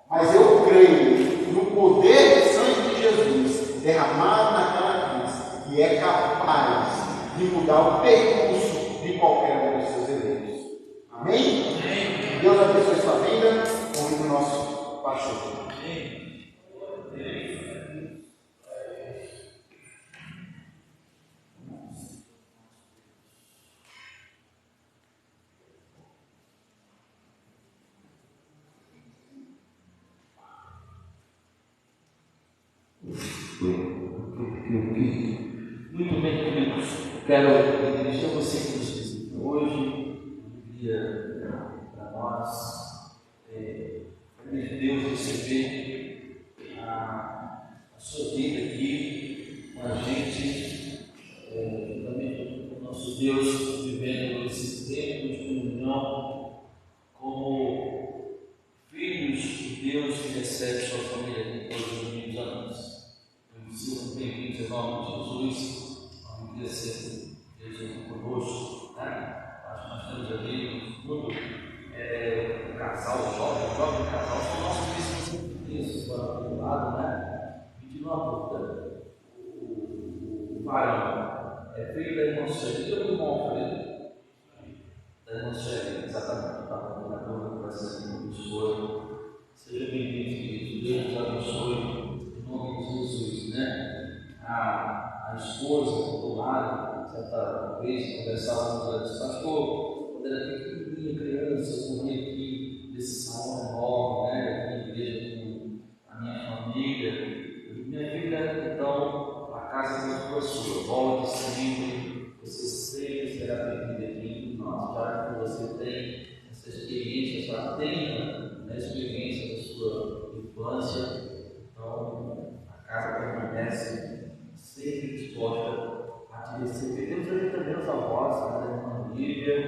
Mas eu creio no poder do sangue de Jesus derramado naquela cruz, que é capaz de mudar o percurso de qualquer um dos seus eventos. Amém? Deus abençoe sua vida. Convido o nosso pastor. Muito bem, queridos. Quero dirigir a você que nos visita hoje, um dia para nós, de Deus receber a sua vida aqui com a gente, também com o nosso Deus, vivendo esse tempo de comunhão como filhos de Deus que recebe sua família com todos os amigos amados. Sejam bem-vindos em nome de Jesus. Vamos querer ser Deus conosco. Acho que nós temos ali no fundo um casal jovem casal, são nossos vizinhos para o lado, pedindo uma puta. O varão é filho da irmã Sueli. Eu não bom, Alfredo. Da irmã Sueli, exatamente. Estava na dúvida para ser irmão do esposo. Sejam bem-vindos, queridos. Deus nos abençoe. Em nome de Jesus, a esposa do lado, certa vez, conversávamos antes, pastor, quando era pequenininha, criança, eu corri aqui nesse salão enorme, aqui na igreja com a minha família. Minha filha, então, a casa é muito sua, volte sempre, você sempre será bem-vinda aqui. Nós, já que você tem essa experiência, já tenha a experiência da sua infância. Então, a casa permanece sempre disposta a te receber. Temos ali também os avós, a irmã Lívia.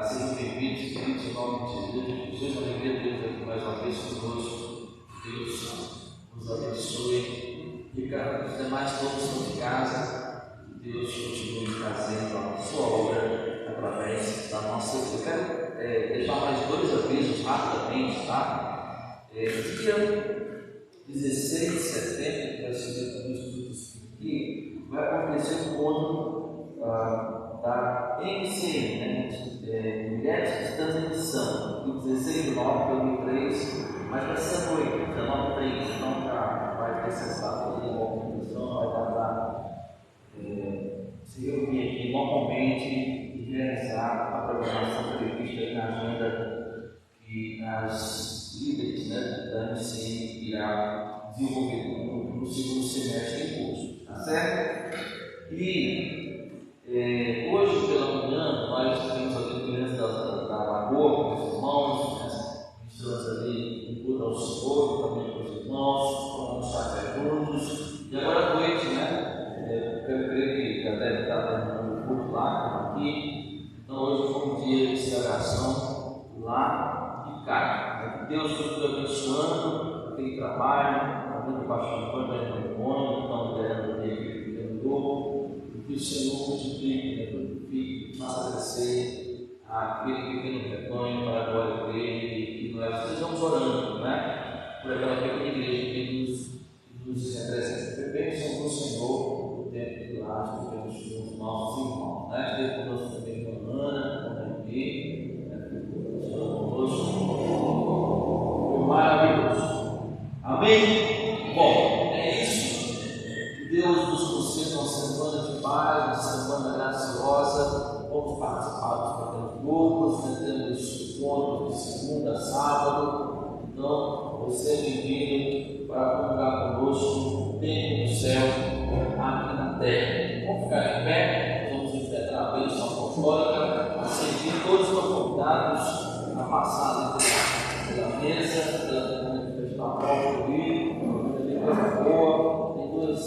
Sejam bem-vindos, queridos, em nome de Jesus. Alegria de Deus aqui mais uma vez conosco. Deus nos abençoe. Ricardo, os demais todos estão de casa. Deus continue fazendo a sua obra através da nossa vida. Eu quero deixar mais dois avisos rapidamente, tá? Dia 16 de setembro, que vai ser também os estudos aqui, vai acontecer um encontro da MCM, Mulheres Cristãs em Missão, do 16 de novembro, pelo 3, mas vai ser à noite, 19h30, então já vai ter cessado ali a organização, vai dar para se reunir aqui normalmente e realizar a programação prevista aí na agenda que as líderes da MCM irá desenvolver no segundo semestre em curso, tá certo? E hoje pela manhã nós tivemos ali crianças da Lagoa com os irmãos, ministramos ali um culto ao Senhor, também com os irmãos, fomos café juntos, e agora à noite, eu creio que já deve estar terminando o culto lá, aqui, então hoje foi um dia de celebração lá e cá. Deus continua abençoando aquele trabalho, a vida do pastor Antônio da Irmã, que estão liderando a equipe do Tenor, e que o Senhor multiplique, tudo faça crescer aquele pequeno rebanho para a glória dele, e nós estejamos orando, por aquela pequena igreja que nos representa. Bênção do Senhor, o tempo de lá, que temos com os nossos irmãos, Esteja conosco também com a Ana, com a Nenê, conosco. Maravilhoso. Amém? Bom, é isso. Que Deus nos conceda uma semana de paz, uma semana graciosa. Vamos participar dos pequenos grupos, temos encontros de segunda a sábado. Então, você é bem-vindo para comungar conosco o tempo do céu aqui na terra. Vamos ficar de pé. passado pela mesa, pela própria vida, tem coisa boa, tem duas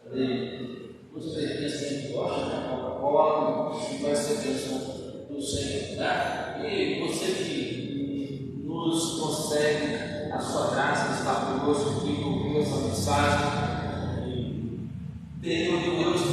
presentes que a gente gosta, né? Coca-Cola, e vai ser bênção do Senhor, né? E você que nos concede a sua graça, está conosco aqui, ouviu essa mensagem. Deus,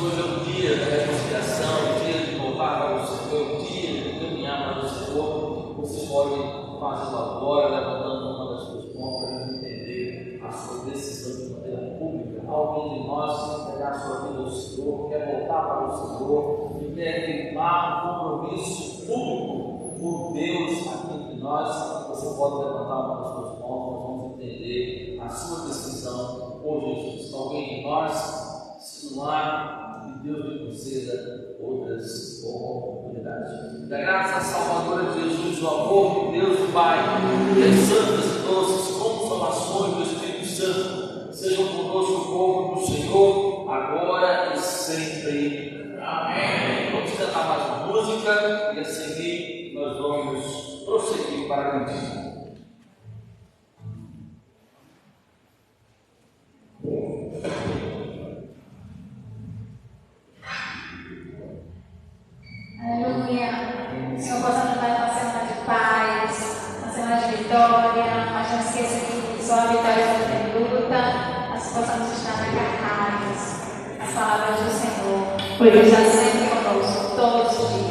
hoje é o dia da reconciliação, o dia de voltar para o Senhor, o dia de caminhar para o Senhor. Você pode fazê-lo agora, levantando uma das suas mãos para nos entender a sua decisão de maneira pública. Alguém de nós quer entregar a sua vida ao Senhor, quer voltar para o Senhor e quer firmar um compromisso público por Deus aqui entre nós. Você pode levantar uma das suas mãos, nós vamos entender a sua decisão por Jesus. Alguém de nós, se não há, que Deus lhe conceda outras oportunidades. Da graça salvadora de Jesus, o amor de Deus o Pai, e as santas e doces consolações do Espírito Santo sejam conosco, o povo do Senhor, agora e sempre. Amém. Vamos cantar mais uma música e a seguir nós vamos prosseguir para a cantina. Aleluia. O Senhor possa nos dar uma semana de paz, uma semana de vitória, mas não esqueça que só a vitória não tem luta, nós possamos estar agarrados às palavras do Senhor, porque Ele está sempre conosco todos os dias.